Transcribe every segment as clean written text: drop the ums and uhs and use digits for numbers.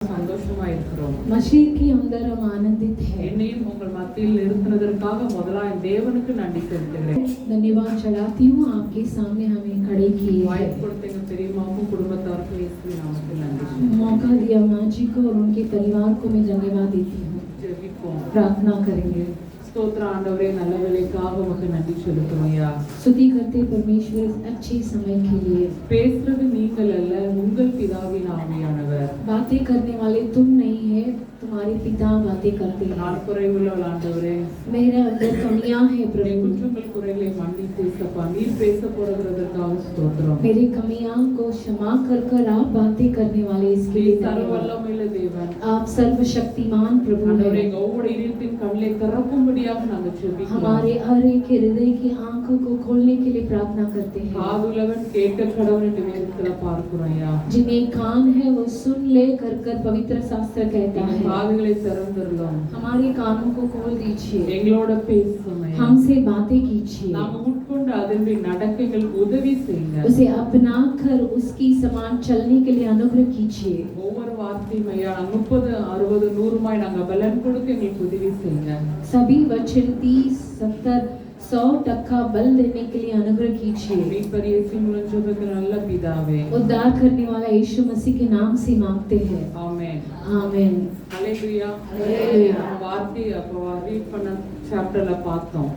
சந்தோஷமா இருக்கிறோம். मसीह के अंदर हम आनंदित हैं। என்னையும் உங்கள் மத்தியில் நிறுத்தினதற்காக முதலாய் தேவனுக்கு நன்றி செலுத்துகிறேன். धन्यवाद चढ़ाती हूँ आपके सामने हमें खड़े किए வாய்ப்பு கொடுத்த எங்க பெரியம்மாவுக்கும் குடும்பத்தாருக்கும் இயேசுவின் நாமத்தில் நன்றி. मौका दिया माँ जी को और उनके परिवार को मैं धन्यवाद देती हूँ। ஜெபிப்போம். प्रार्थना करेंगे। ஸ்தோத்திர ஆண்டவரே, நல்ல வேலைக்காக உமக்கு நன்றி செலுத்துறோம் ஐயா. स्तुति करते परमेश्वर इस अच्छे समय के लिए। பேசுறது நீங்கள் அல்ல, உங்கள் பிதாவின் ஆவியானவர். बातें करने वाले तुम नहीं है, तुम्हारे पिता बातें करते हैं। நான் குறைவுள்ள ஆண்டவரே, मेरे अंदर कमियां हैं என் प्रभु। குற்றங்கள் குறைகளை மன்னித்து இயேசப்பா, நீர் பேச போகிறதற்காக ஸ்தோத்திரம். मेरी कमियां को क्षमा कर आप बातें करने वाले इसके लिए நீர் சர்வ धन्यवाद। வல்லமையுள்ள தேவன். आप सर्वशक्तिमान प्रभु ஆண்டவரே, हैं। எங்க ஒவ்வொரு இதயத்தின் கண்களை திறக்கும்படியாக நாங்கள் ஜெபிக்கிறோம். हमारे हर एक हृदय की आंखों को खोलने के लिए प्रार्थना करते हैं। காதுள்ளவன் கேட்க கடவுள் என்று வேதத்துல பார்க்கிறோம் ஐயா. जिन्हें कान है वो सुन ले कर पवित्र शास्त्र कहता எங்கள் है। காதுகளை திறந்துள்ளோம். हमारे कानों को खोल दीजिए, எங்களோட பேசும் ஐயா. हमसे बातें कीजिए, நாம உட்கொண்டு அதன்படி நடக்க எங்களுக்கு உதவி செய்யுங்க. उसे अपना कर उसकी समान चलने के लिए अनुग्रह कीजिए। ஒவ்வொரு வார்த்தையும் ஐயா 30, 60, 100 நாங்க பலன் கொடுத்து எங்களுக்கு உதவி செய்யுங்க. सभी वचन 30, 70, 100% बल देने के लिए अनुग्रह कीजिए। மீட்பர் இயேசுவின் மூலம் ஜெபிக்கிற நல்ல பிதாவே, उद्धार करने वाला यीशु मसीह के नाम से मांगते हैं, ஆமென். आमीन। ஹல்லேலூயா. हालेलुया। வார்த்தை அப்போ ரீட் பண்ண சாப்டர்ல பார்த்தோம்.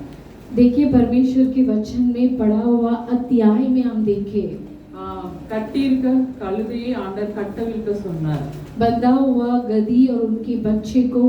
देखिए परमेश्वर के वचन में पढ़ा हुआ अध्याय में हम देखे கட்டியிருக்க கழுதையை ஆண்டவர் கட்டவிழ்க்க சொன்னார். बंधा हुआ गधी और उनके बच्चे को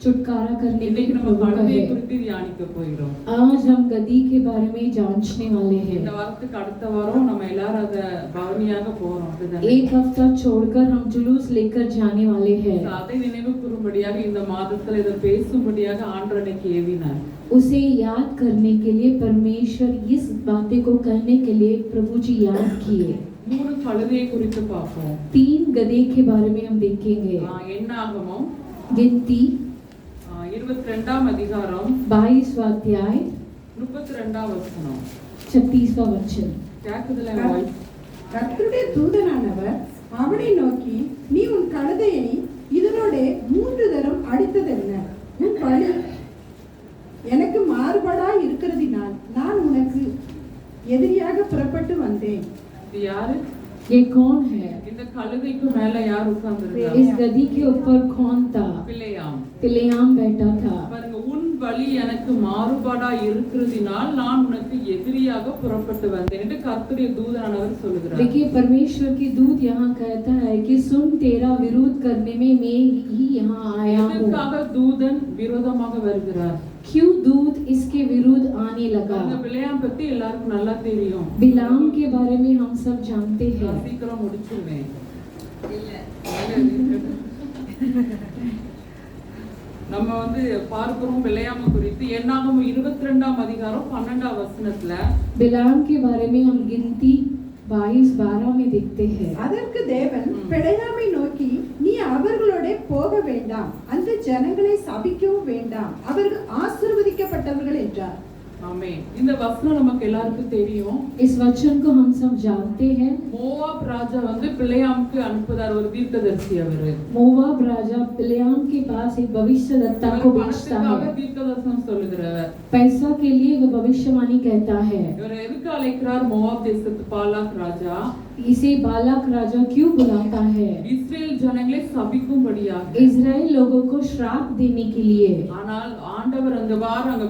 छुटकारा करने के இன்னைக்கு लिए நம்ம प्रभु का கழுதையை है। குறித்து தியானிக்க போகிறோம். आज हम गधी के बारे में जांचने वाले हैं। இந்த வாரத்துக்கு அடுத்த வாரம் நம்ம எல்லாரும் அத பவனியாக போறோம். அதுதானே? एक हफ्ता छोड़कर हम जुलूस लेकर जाने वाले हैं। அதை நினைவு கூறும்படியாக இந்த மாதத்துல இதை பேசும்படியாக ஆண்டவர் எனக்கு ஏவினார். उसे याद करने के लिए परमेश्वर इस बातें को करने के लिए प्रभु जी याद किए। 3 கழுதையை குறித்து பார்ப்போம். 3 गधे के बारे में हम देखेंगे। என்னாகமம் गिनती 22ஆம் அதிகாரம் 22वां अध्याय 32ஆம் வசனம். 36वां वचन। கேக்குதுல வாய்ஸ்? கர்த்தருடைய தூதனானவர் அவனை நோக்கி, நீ உன் கழுதையை இதனோட 3 தரம் அடித்ததென்ன? உன் பழி எனக்கு மாறுபாடாய் இருக்கிறதினால் நான் உனக்கு எதிரியாக புறப்பட்டு வந்தேன். இது யாரு? ये कौन है? இந்த கழுதைக்கு மேல யார் உட்கார்ந்திருக்காங்க? इस गधी के ऊपर कौन था? பிலேயாம். पिलेयाम बैठा था। பாருங்க, உன் வழி எனக்கு மாறுபாடா இருக்கிறதினால் நான் உனக்கு எதிரியாக புறப்பட்டு வந்தேன் என்று கர்த்தருடைய தூதனானவர் சொல்லுகிறார். देखिए परमेश्वर की दूत यहाँ कहता है कि सुन, तेरा विरोध करने में मैं ही यहाँ आया हूँ। எதற்காக தூதன் விரோதமாக வருகிறார்? क्यों दूत इसके विरुद्ध आने लगा? அந்த பிலேயாம் பத்தி எல்லாருக்கும் நல்லா தெரியும். बिलाम के बारे में हम सब जानते हैं। நான் சீக்கிரம் முடிச்சுடுவேன். நம்ம பார்க்கிறோம் பிலேயாம் குறித்து என்னாகமம் 22ஆம் அதிகாரம் 12ஆம் வசனத்துல बिलाम के बारे में हम गिनती 22-12 में देखते हैं। அதற்கு தேவன் பிலேயாமை நோக்கி, நீ அவர்களோட போக வேண்டாம், அந்த ஜனங்களை சபிக்கவும் வேண்டாம், அவர்கள் ஆசீர்வதிக்கப்பட்டவர்கள் என்றார். ஆமென். இந்த வசனம் நமக்கு எல்லாருக்கும் தெரியும். इस वचन को हम सब जानते हैं। மோவாப் ராஜா பிலேயாமுக்கு அனுப்புதார், ஒரு தீர்க்கதரிசி அவரு. मोवाब राजा बिलाम के पास एक भविष्यद्वक्ता को भेजता பணத்துக்காக है। தீர்க்கதரிசனம் சொல்லுகிறவர். पैसा के लिए वो भविष्यवाणी कहता है। இவர் எதுக்கு அழைக்கிறார்? மோவாப் தேசத்து பாலாக் ராஜா इसे बालाक राजा क्यों बुलाता है? இஸ்ரேல் ஜனங்களை சபிக்கும்படியாக. इजराइल लोगों को श्राप देने के लिए। ஆனால் ஆண்டவர் அங்க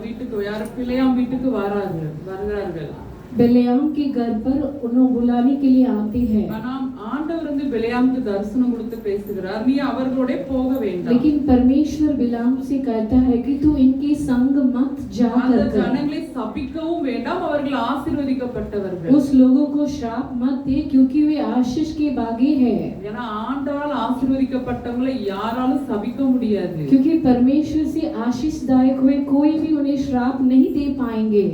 வீட்டுக்கு யார்? பிலேயாம் வீட்டுக்கு வருகிறார்கள். बिलाम के घर पर उन्हें बुलाने के लिए आते हैं। ஆனால் ஆண்டவர் பிலேயாமுக்கு தரிசனம் கொடுத்து பேசுகிறார், நீ அவர்களோட போக வேண்டாம். लेकिन परमेश्वर बिलाम से कहता है कि तू इनके संग मत जा அந்த कर। ஜனங்களை சபிக்கவும் வேண்டாம், அவர்கள் ஆசீர்வதிக்கப்பட்டவர்கள். उस लोगों को श्राप मत दे क्योंकि वे आशीष के बागे हैं। ஏன்னா ஆண்டவரால் ஆசீர்வதிக்கப்பட்டவங்களை யாராலும் சபிக்க முடியாது. क्योंकि परमेश्वर से आशीषदायक हुए कोई भी उन्हें श्राप नहीं दे पाएंगे।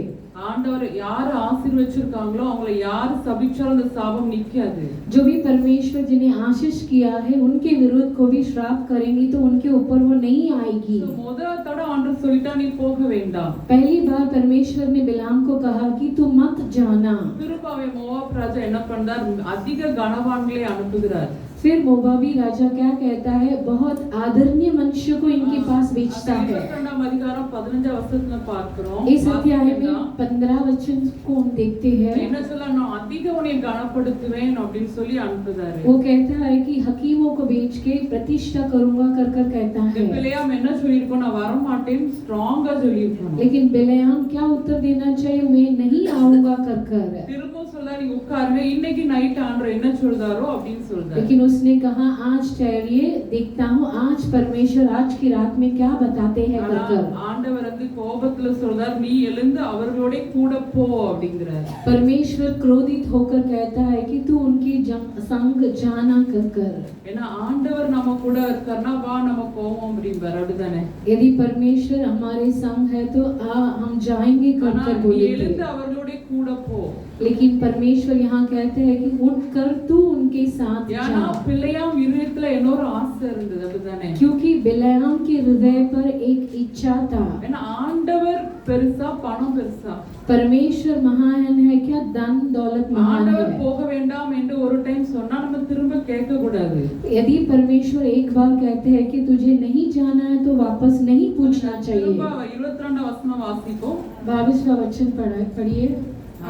ஆண்டவர் யார் ஆசீர்வதிச்சிருக்காங்களோ அவங்களை யார் சபிச்சாலும் அந்த சாபம் நிக்காது. जो भी परमेश्वर जिन्हें आशीष किया है उनके विरुद्ध को भी श्राप करेंगे तो उनके ऊपर वो नहीं आएगी। முதல் தடவை ஆண்டவர் சொல்லிட்டா நீ போக வேண்டாம். पहली बार परमेश्वर ने बिलाम को कहा कि तू मत जाना। திருப்பாவை மோவாப் ராஜா என்ன பண்றார்? அதிக கனவான்களை அனுப்புகிறார். फिर मोबाबी राजा क्या कहता है, बहुत आदरणीय मनुष्य को इनके पास बेचता है। 22ஆம் அதிகாரம் 15 வசனத்துல பார்க்கிறோம். इस अध्याय में 15 वचन को हम देखते हैं। என்ன சொல்ல, நான் அதிக உன்னை கனப்படுத்துவேன் அப்படின்னு சொல்லி அனுப்புறாரு. वो कहता है कि हकीमों को बेच के प्रतिष्ठा करूंगा कर कर कहता है। பிலேயாம் என்ன சொல்லியிருக்கோம், நான் வர மாட்டேன் ஸ்ட்ராங்கா சொல்லியிருக்கோம். लेकिन बिलेआम क्या उत्तर देना चाहिए, मैं नहीं आऊंगा कर कर। திரும்ப சொல்றாரு, நீ உட்காருங்க, இன்னைக்கு நைட் ஆண்டவர் என்ன சொல்றாரோ அப்படின்னு சொல்றாரு. लेकिन उसने कहा आज ठहरिए, देखता हूँ आज परमेश्वर आज की रात में क्या बताते हैं कर कर। ஆண்டவர் வந்து கோபத்துல சொல்றார், நீ எழுந்து அவர்களோட கூட போ அப்படிங்கறார். परमेश्वर क्रोधित होकर कहता है कि तू उनकी संग जाना कर कर। ஏன்னா ஆண்டவர் நம்ம கூட இருக்கார்னா வா நம்ம போவோம் அப்படிங்கறார். அப்படிதானே? यदि परमेश्वर हमारे संग है तो हम जाएंगे कर कर बोलेंगे। எழுந்து அவர்களோட கூட போ. लेकिन परमेश्वर यहाँ कहते हैं कि उठकर तू उनके साथ जा। ஏன்னா பிலேயாம் இருதயத்துல இன்னொரு ஆசை இருந்தது. அப்படிதானே? क्योंकि बिलेआम के हृदय पर एक इच्छा था। ஏன்னா ஆண்டவர் பெருசா பணம் பெருசா? परमेश्वर महान है क्या धन दौलत महान ஆண்டவர் है? போக வேண்டாம் என்று ஒரு டைம் சொன்னா நம்ம திரும்ப கேட்க கூடாது. यदि परमेश्वर एक बार कहते हैं कि तुझे नहीं जाना है तो वापस नहीं पूछना चाहिए। 22 வசனம் வாசிப்போம். 22वां वचन पढ़िए।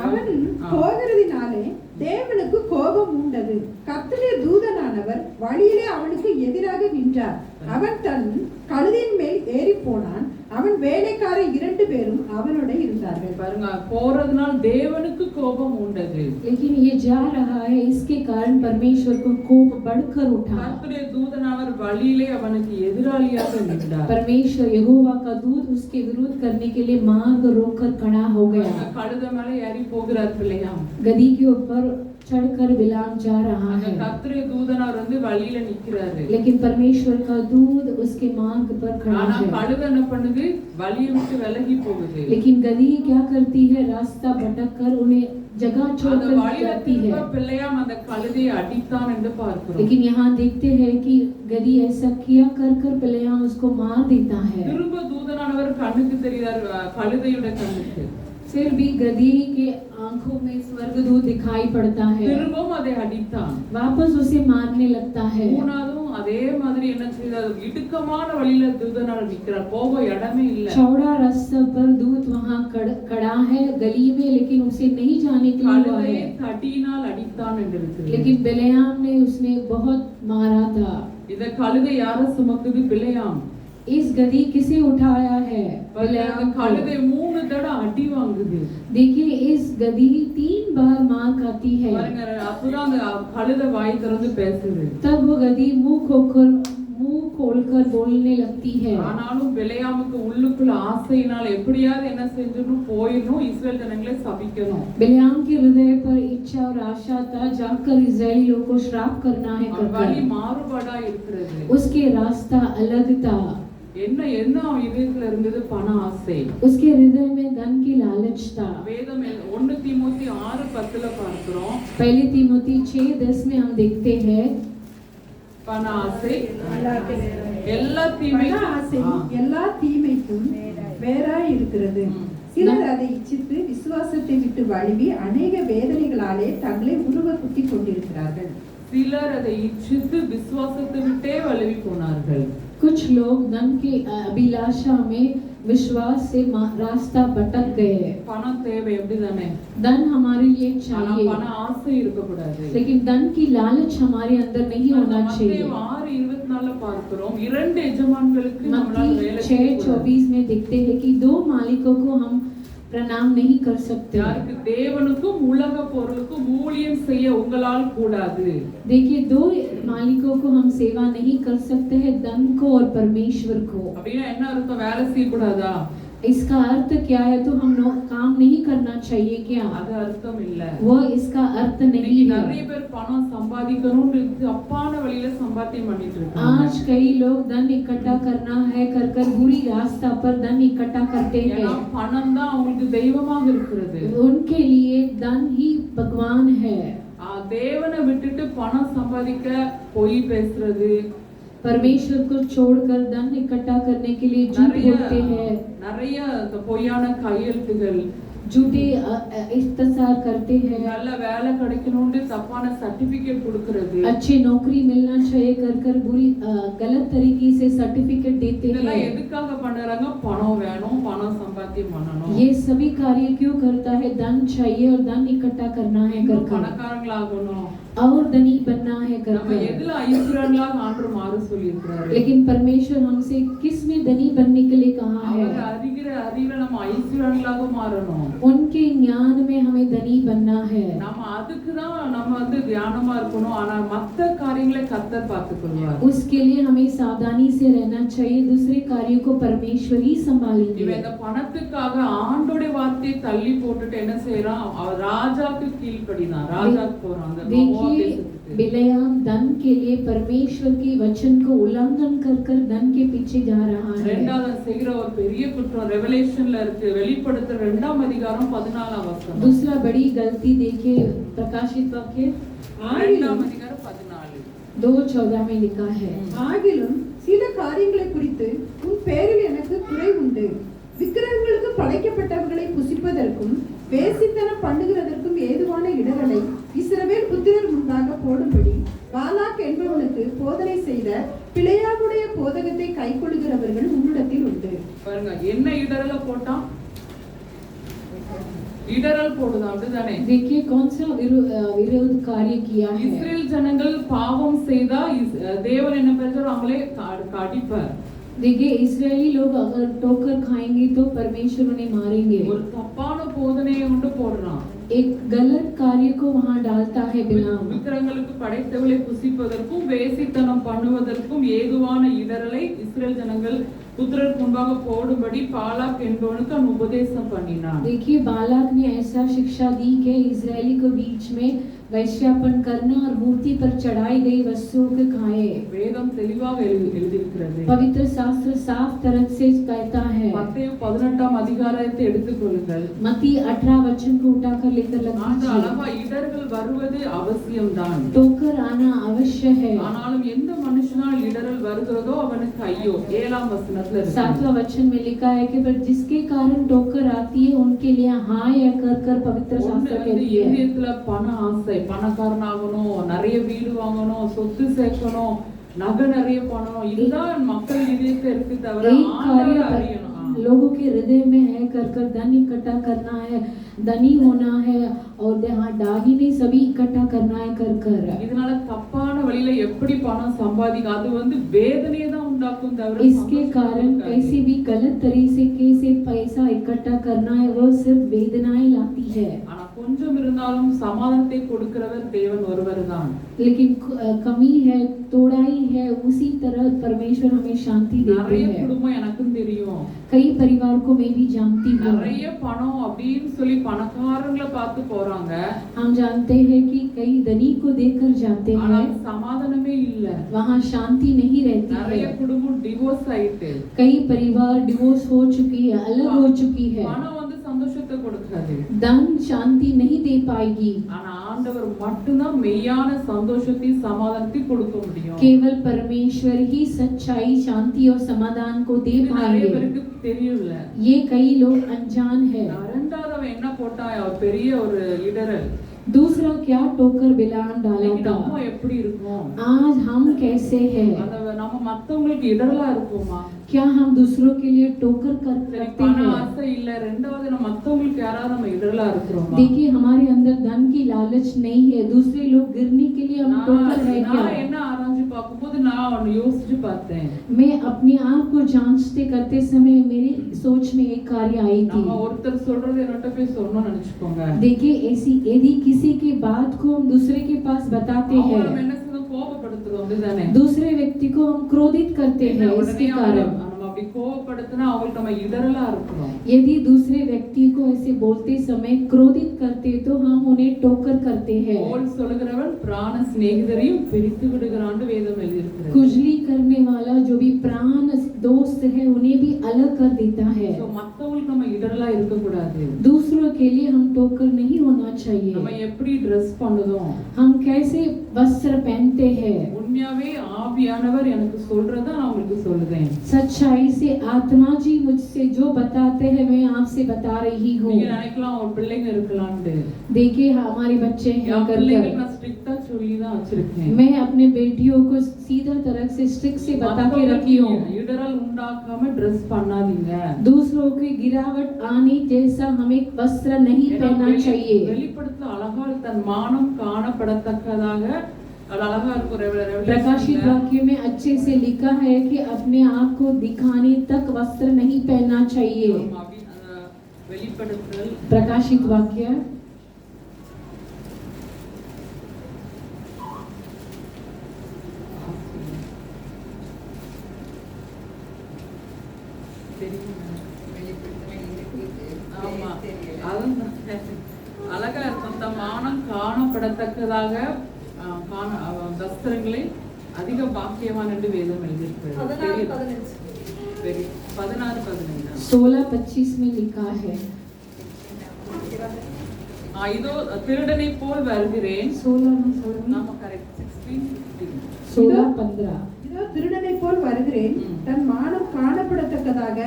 அவன் போகிறதினாலே தேவனுக்கு கோபம் உண்டது. கர்த்தருடைய தூதனானவர் வழியிலே அவனுக்கு எதிராக நின்றார். அவன் தன் கழுதின் மேல் ஏறி போனான். அவன் வேலைக்கார 2 பேரும் அவனோட இருந்தார்கள். பாருங்க, போறதுனால தேவனுக்கு கோபம் உண்டது. लेकिन ये जा रहा है, इसके कारण परमेश्वर को कोप बढ़कर उठा। கர்த்தருடைய தூதனானவர் வழியிலே அவனுக்கு எதிராளியாக நின்றார். परमेश्वर यहोवा का दूत उसके विरोध करने के लिए मार्ग रोककर खड़ा हो गया। கழுத மேல ஏறி போகிறார் பிலேயாம். गधी के ऊपर चढ़कर बिलाम जा रहा है। கர்த்தருடைய தூதனார் வந்து வழியில நிக்கிறாரு. लेकिन परमेश्वर का दूत उसके मार्ग पर खड़ा ஆனா है। கழுத என்ன பண்ணுது, வழியை விட்டு விலகி போகுது. लेकिन गधी क्या करती है, रास्ता भटक कर उन्हें जगह அந்த छोड़कर வழியில जाती है। திரும்ப பிலேயாம் அந்த கழுதையை அடித்தான் என்று பார்க்கிறோம். लेकिन यहाँ देखते हैं कि गधी ऐसा किया कर कर बिलाम उसको मार देता है। திரும்ப தூதனானவர் கண்ணுக்கு தெரிகிறார், கழுதையோட கண்ணுக்கு. फिर भी गधी के आंखों में स्वर्गदूत दिखाई पड़ता है। திரும்பவும் அதை அடித்தான். वापस उसे मारने लगता है। மூணாவதும் அதே மாதிரி என்ன செய்தார், இடுக்கமான வழியில தூதனானவர் நிற்கிறார், போக இடமே இல்ல. चौड़ा रास्ता पर दूत वहाँ खड़ा है गली में, लेकिन उसे नहीं जाने के लिए हुआ கழுதையை है। தடியினால் அடித்தான் என்று இருக்கிறது. लेकिन बिलेआम ने उसने बहुत मारा था। இத கழுதை யார சுமக்குது? பிலேயாம். इस गधी किसे उठाया है? बिलेआम को। கழுதை 3 தடவை அடி வாங்குது. देखिए इस गधी 3 बार मार खाती है। பாருங்க, அப்பதான் அந்த கழுதை வாய் திறந்து பேசுது. तब वो गधी मुंह खोलकर बोलने लगती है। ஆனாலும் பிலேயாமுக்கு உள்ளுக்குள்ள ஆசையினால் எப்படியாவது என்ன செஞ்சணும், போயிடணும், இஸ்ரேல் ஜனங்களை சபிக்கணும். बिलेआम के हृदय पर इच्छा और आशा था जाकर इस्राएलियों को श्राप करना है कर வழி कर। மாறுபாடா இருக்கிறது. उसके रास्ता अलग था। என்ன அவன் இதயத்துல இருந்தது? பண ஆசை. उसके हृदय में धन की लालच था। வேதம் 1 தீமோத்தி 6:10 பார்க்கிறோம். पहली तीमुथी 6:10 में हम देखते हैं பண ஆசை எல்லா பண ஆசை எல்லா தீமைக்கும் வேறாய் இருக்கிறது. சிலர் அதை இச்சித்து விசுவாசத்தை விட்டு வழுவி அநேக வேதனைகளாலே தங்களை உருவ குத்தி கொண்டிருக்கிறார்கள். சிலர் அதை இச்சித்து விசுவாசத்தை விட்டே வழுவி போனார்கள். कुछ लोग धन की अभिलाषा में विश्वास से रास्ता भटक गए। பணம் தேவை, எப்படிதானே? धन हमारे लिए ஆனா चाहिए, பண ஆசை இருக்க கூடாது. लेकिन धन की लालच हमारे अंदर नहीं होना चाहिए। 6:24 பார்க்கிறோம், 2 எஜமான்களுக்கு நம்மளால வேலை செய்ய கூடாது. 6:24 में देखते हैं कि 2 मालिकों को हम प्रणाम नहीं कर सकते। யாருக்கு? தேவனுக்கும் உலக பொருளுக்கும் ஊழியம் செய்ய உங்களால் கூடாது. देखिए 2 मालिकों को हम सेवा नहीं कर सकते हैं, धन को और परमेश्वर को। அப்படின்னா என்ன அர்த்தம்? வேலை செய்ய கூடாதா? इसका अर्थ क्या है? तो हम काम नहीं करना चाहिए क्या? அது அர்த்தம் இல்ல. वो इसका अर्थ नहीं இன்னைக்கு है। நிறைய பேர் பணம் சம்பாதிக்கணும்னு தப்பான வழியில சம்பாத்தியம் பண்ணிட்டு இருக்காங்க. आज कई लोग धन इकट्ठा करना है कर कर बुरी रास्ता पर धन इकट्ठा करते ஏன்னா हैं। பணம் தான் அவங்களுக்கு தெய்வமாக இருக்கிறது. उनके लिए धन ही भगवान है। தேவனை விட்டுட்டு பணம் சம்பாதிக்க பொய் பேசுறது, परमेश्वर को छोड़कर धन इकट्ठा करने के लिए झूठ बोलते हैं। நிறைய பொய்யான கையெழுத்துகள், झूठे इख्तिसार करते हैं, நல்ல வேலை கிடைக்கணும்னு தப்பான சர்டிபிகேட் கொடுக்கிறது, अच्छी नौकरी मिलना चाहिए कर कर बुरी गलत तरीके से सर्टिफिकेट देते இதெல்லாம் हैं। எதுக்காக பண்றாங்க? பணம் வேணும், பணம் சம்பாத்தியம் பண்ணணும், ये सभी कार्य क्यों करता है? धन चाहिए और धन इकट्ठा करना है कर இன்னும் कर பணக்காரங்களாகணும். और धनी बनना है कर நம்ம कर। எதுல ஐஸ்வர்யங்களாக ஆண்டவர் மாற சொல்லி இருக்கிறாரு? लेकिन परमेश्वर हमसे किस में धनी बनने के लिए कहा அவர் है? அறிகிற அறிவுல நம்ம ஐஸ்வர்யங்களாக மாறணும். उनके ज्ञान में हमें धनी बनना है। நம்ம அதுக்கு தான் நம்ம வந்து தியானமா இருக்கணும். ஆனா மத்த காரியங்களை கர்த்தர் பார்த்துக்கொள்வார். उसके लिए हमें सावधानी से रहना चाहिए, दूसरे कार्यों को परमेश्वर ही இவன் संभालेंगे। இந்த பணத்துக்காக ஆண்டோடைய வார்த்தையை தள்ளி போட்டுட்டு என்ன செய்யறான்? அவர் ராஜாக்கு கீழ்ப்படிதான், ராஜாக்கு போறான். அந்த மோவாப் देखिए தேசத்துக்கு. बिलेयाम धन के लिए परमेश्वर के वचन को उल्लंघन कर कर धन के पीछे जा रहा है। ரெண்டாவது செய்கிற ஒரு பெரிய குற்றம் ரெவலேஷன்ல இருக்கு. வெளிப்படுத்துற 2ஆம் அதிகாரம் 14ஆம் வசனம். दूसरा बड़ी गलती देखिए प्रकाशित वाक्य 2ஆம் அதிகாரம் 14. 2:14 में लिखा है, ஆகிலும் சில காரியங்களை குறித்து உன் பேரில் எனக்கு குறை உண்டு. விக்கிரகங்களுக்கு படைக்கப்பட்டவர்களை புசிப்பதற்கும் வேசித்தனம் பண்ணுகிறதற்கும் ஏதுவான இடங்களை இஸ்ரவேல் புத்திரர் முன்பாக போடும்படி பாலாக் என்பவனுக்கு போதனை செய்த பிலேயாமுடைய போதகத்தை கைக்கொள்கிறவர்கள் உன்னிடத்தில் உண்டு. பாருங்க, என்ன இடரல போட்டான்? இடரல் போடுதான், அப்படிதானே? देखिए कौन सा विरोध कार्य किया है। இஸ்ரேல் ஜனங்கள் பாவம் செய்தா தேவன் என்ன பண்றாரு? அவங்களே அடிப்பார். देखिए इस्राएली लोग अगर ठोकर खाएंगे तो परमेश्वर उन्हें मारेंगे। ஒரு தப்பான போதனையை கொண்டு போடுறான். एक गलत कार्य को वहां डालता है बिलाम। விக்கிரகங்களுக்கு படைத்தவளை புசிப்பதற்கும் வேசித்தனம் பண்ணுவதற்கும் ஏதுவான இடரலை இஸ்ரேல் ஜனங்கள் புத்திரர் முன்பாக போடும்படி பாலாக் என்பவனுக்கு அவன் உபதேசம் பண்ணினான். देखिए बालाक ने ऐसा शिक्षा दी कि इजरायली को बीच में वैश्यापन करना और मूर्ति पर चढ़ाई गई वस्तुओं के खाए। வேதம் தெளிவாக எழுதியிருக்கிறது. पवित्र शास्त्र साफ तरह से कहता है। மத்தேயு 18ஆம் அதிகாரத்தை எடுத்துக்கொள்ளுங்கள். मत्ती 18 वचन को उठाकर लेकर लग அந்த लीजिए। அளவா இடர்கள் வருவது அவசியம்தான். ठोकर आना अवश्य है। ஆனாலும் எந்த மனுஷனால் இடரல் வருகிறதோ அவனுக்கு ஐயோ. 7ஆம் வசனத்துல இருக்கு. 7वां वचन में लिखा है कि पर जिसके कारण ठोकर आती है उनके लिए हाय या कर कर पवित्र शास्त्र कहती है। இதயத்துல பண ஆசை, பணக்காரனாகணும், நிறைய வீடு வாங்கணும், சொத்து சேர்க்கணும், நகை நிறைய பண்ணணும், இதுதான் மக்கள் இதயத்துல இருக்கு தவிர एक ஆண்டவரை कार्य அறியணும். लोगों के हृदय में है कर कर धन इकट्ठा करना है, धनी होना है और दाहिने सभी इकट्ठा करना है कर कर। இதனால தப்பான வழியில எப்படி பணம் சம்பாதிக்க அது வந்து வேதனையை தான் உண்டாக்கும் தவிர इसके कारण कैसी भी गलत तरीके से पैसा इकट्ठा करना है वो सिर्फ वेदनाएं लाती है। ஆனா கொஞ்சம் இருந்தாலும் சமாதானத்தை கொடுக்கிறவர் தேவன் ஒருவர்தான். लेकिन कमी है, तोड़ाई है, उसी तरह परमेश्वर हमें शांति देते நிறைய हैं। குடும்பம் எனக்கும் தெரியும். कई परिवार को मैं भी जानती हूँ। நிறைய பணம் அப்படின்னு சொல்லி பணக்காரங்களை பார்த்து போறாங்க. हम जानते हैं कि कई धनी को देखकर जाते ஆனா हैं, சமாதானமே இல்ல. वहाँ शांति नहीं रहती நிறைய है। குடும்பம் டிவோர்ஸ் ஆயிட்டு. कई परिवार डिवोर्स हो चुकी है, अलग हो चुकी है। பணம் வந்து சந்தோஷத்தை கொடுக்காது. धन शांति नहीं दे पाएगी। ஆனா ஆண்டவர் மட்டும்தான் மெய்யான சந்தோஷத்தை சமாதானத்தை கொடுக்க முடியும். केवल परमेश्वर ही सच्चाई, शांति और समाधान को दे இது நிறைய पाएंगे। பேருக்கு தெரியல. ये कई लोग अनजान है। ரெண்டாவது அவன் என்ன போட்டான்? அவன் பெரிய ஒரு இடரல். दूसरा क्या टोकर बिलान डाला இன்னைக்கு था। நம்ம எப்படி இருக்கோம்? आज हम कैसे हैं? அந்த நம்ம மத்தவங்களுக்கு இடரலா இருப்போமா? क्या हम दूसरों के लिए टोकर சரி, करते பண हैं? ஆசை இல்ல. ரெண்டாவது நம்ம மத்தவங்களுக்கு யாராவது நம்ம இடரலா இருக்கிறோமா? देखिए हमारे अंदर धन की लालच नहीं है, दूसरे लोग गिरने के लिए हम टोकर है क्या? நான் என்ன ஆராய்ச்சி பார்க்கும்போது நான் ஒன்னு யோசிச்சு பார்த்தேன். मैं अपने आप को जांचते करते समय मेरी सोच में एक कार्य आई थी। நம்ம ஒருத்தர் சொல்றது என்னட்ட போய் சொல்லணும்னு நினைச்சுக்கோங்க. देखिए ऐसी यदि किसी की बात को हम दूसरे के पास बताते அவங்கள நம்ம हैं, என்ன செய்யணும்? கோபப்படுத்துறோம், அப்படிதானே? दूसरे व्यक्ति को हम क्रोधित करते हैं। உடனே इसके அவங்கள कारण நம்ம அப்படி கோபப்படுத்தினா அவங்களுக்கு நம்ம இடரலா இருக்கிறோம். यदि दूसरे व्यक्ति को ऐसे बोलते समय क्रोधित करते तो हम उन्हें टोकर करते हैं। போல் சொல்கிறவன் பிராண சிநேகிதரையும் பிரித்து விடுகிறான்னு வேதம் எழுதியிருக்கிறது. कुजली करने वाला जो भी प्राण दोस्त है उन्हें भी अलग कर देता है। So, மத்தவங்களுக்கு நம்ம இடரலா இருக்க கூடாது. दूसरों के लिए हम टोकर नहीं होना चाहिए। நம்ம எப்படி ட்ரெஸ் பண்ணுதோம்? हम कैसे वस्त्र पहनते हैं, உண்மையாவே ஆவியானவர் எனக்கு சொல்றத நான் உங்களுக்கு உங்களுக்கு சொல்லுதேன். सच्चाई से आत्मा जी मुझसे जो बताते हैं मैं आपसे बता रही हूँ। நீங்க நினைக்கலாம் ஒரு பிள்ளைங்க இருக்கலாம்னு. देखिए हमारे बच्चे हैं என் कर பிள்ளைங்க कर நான் ஸ்ட்ரிக்ட்டா சொல்லி தான் வச்சிருக்கேன். मैं अपने बेटियों को सीधा तरह से स्ट्रिक से बता के रखी हूँ। இடரல் உண்டாக்காம ட்ரெஸ் பண்ணாதீங்க. दूसरों की गिरावट आने जैसा हमें वस्त्र नहीं पहनना चाहिए। வெளிப்படுத்த அழகா தன் மானம் காணப்படத்தக்கதாக அது அழகா இருக்கும். प्रकाशित वाक्य में अच्छे से लिखा है कि अपने आप को दिखाने तक वस्त्र नहीं पहनना चाहिए। வெளிப்படுத்தல் प्रकाशित वाक्य ஆமா அதுதான் அழகா இருக்கும். தன் மானம் காணப்படத்தக்கதாக வஸ்திரங்களை அதிக பாக்கியவான் என்று வேதம் எழுதியிருக்கிறது. 16-25 में लिखा है। இதோ திருடனை போல் வருகிறேன். 16-15 இதோ திருடனை போல் வருகிறேன், தன் மானம் காணப்படத்தக்கதாக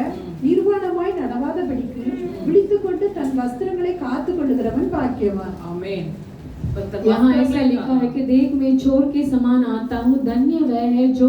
நிர்வாணமாய் நடவாதபடிக்கு விழித்துக்கொண்டு தன் வஸ்திரங்களை காத்துக் கொள்ளுகிறவன் பாக்கியவான். ஆமென். यहाँ ऐसा लिखा है कि देख मैं चोर के समान आता हूँ, धन्य वह है जो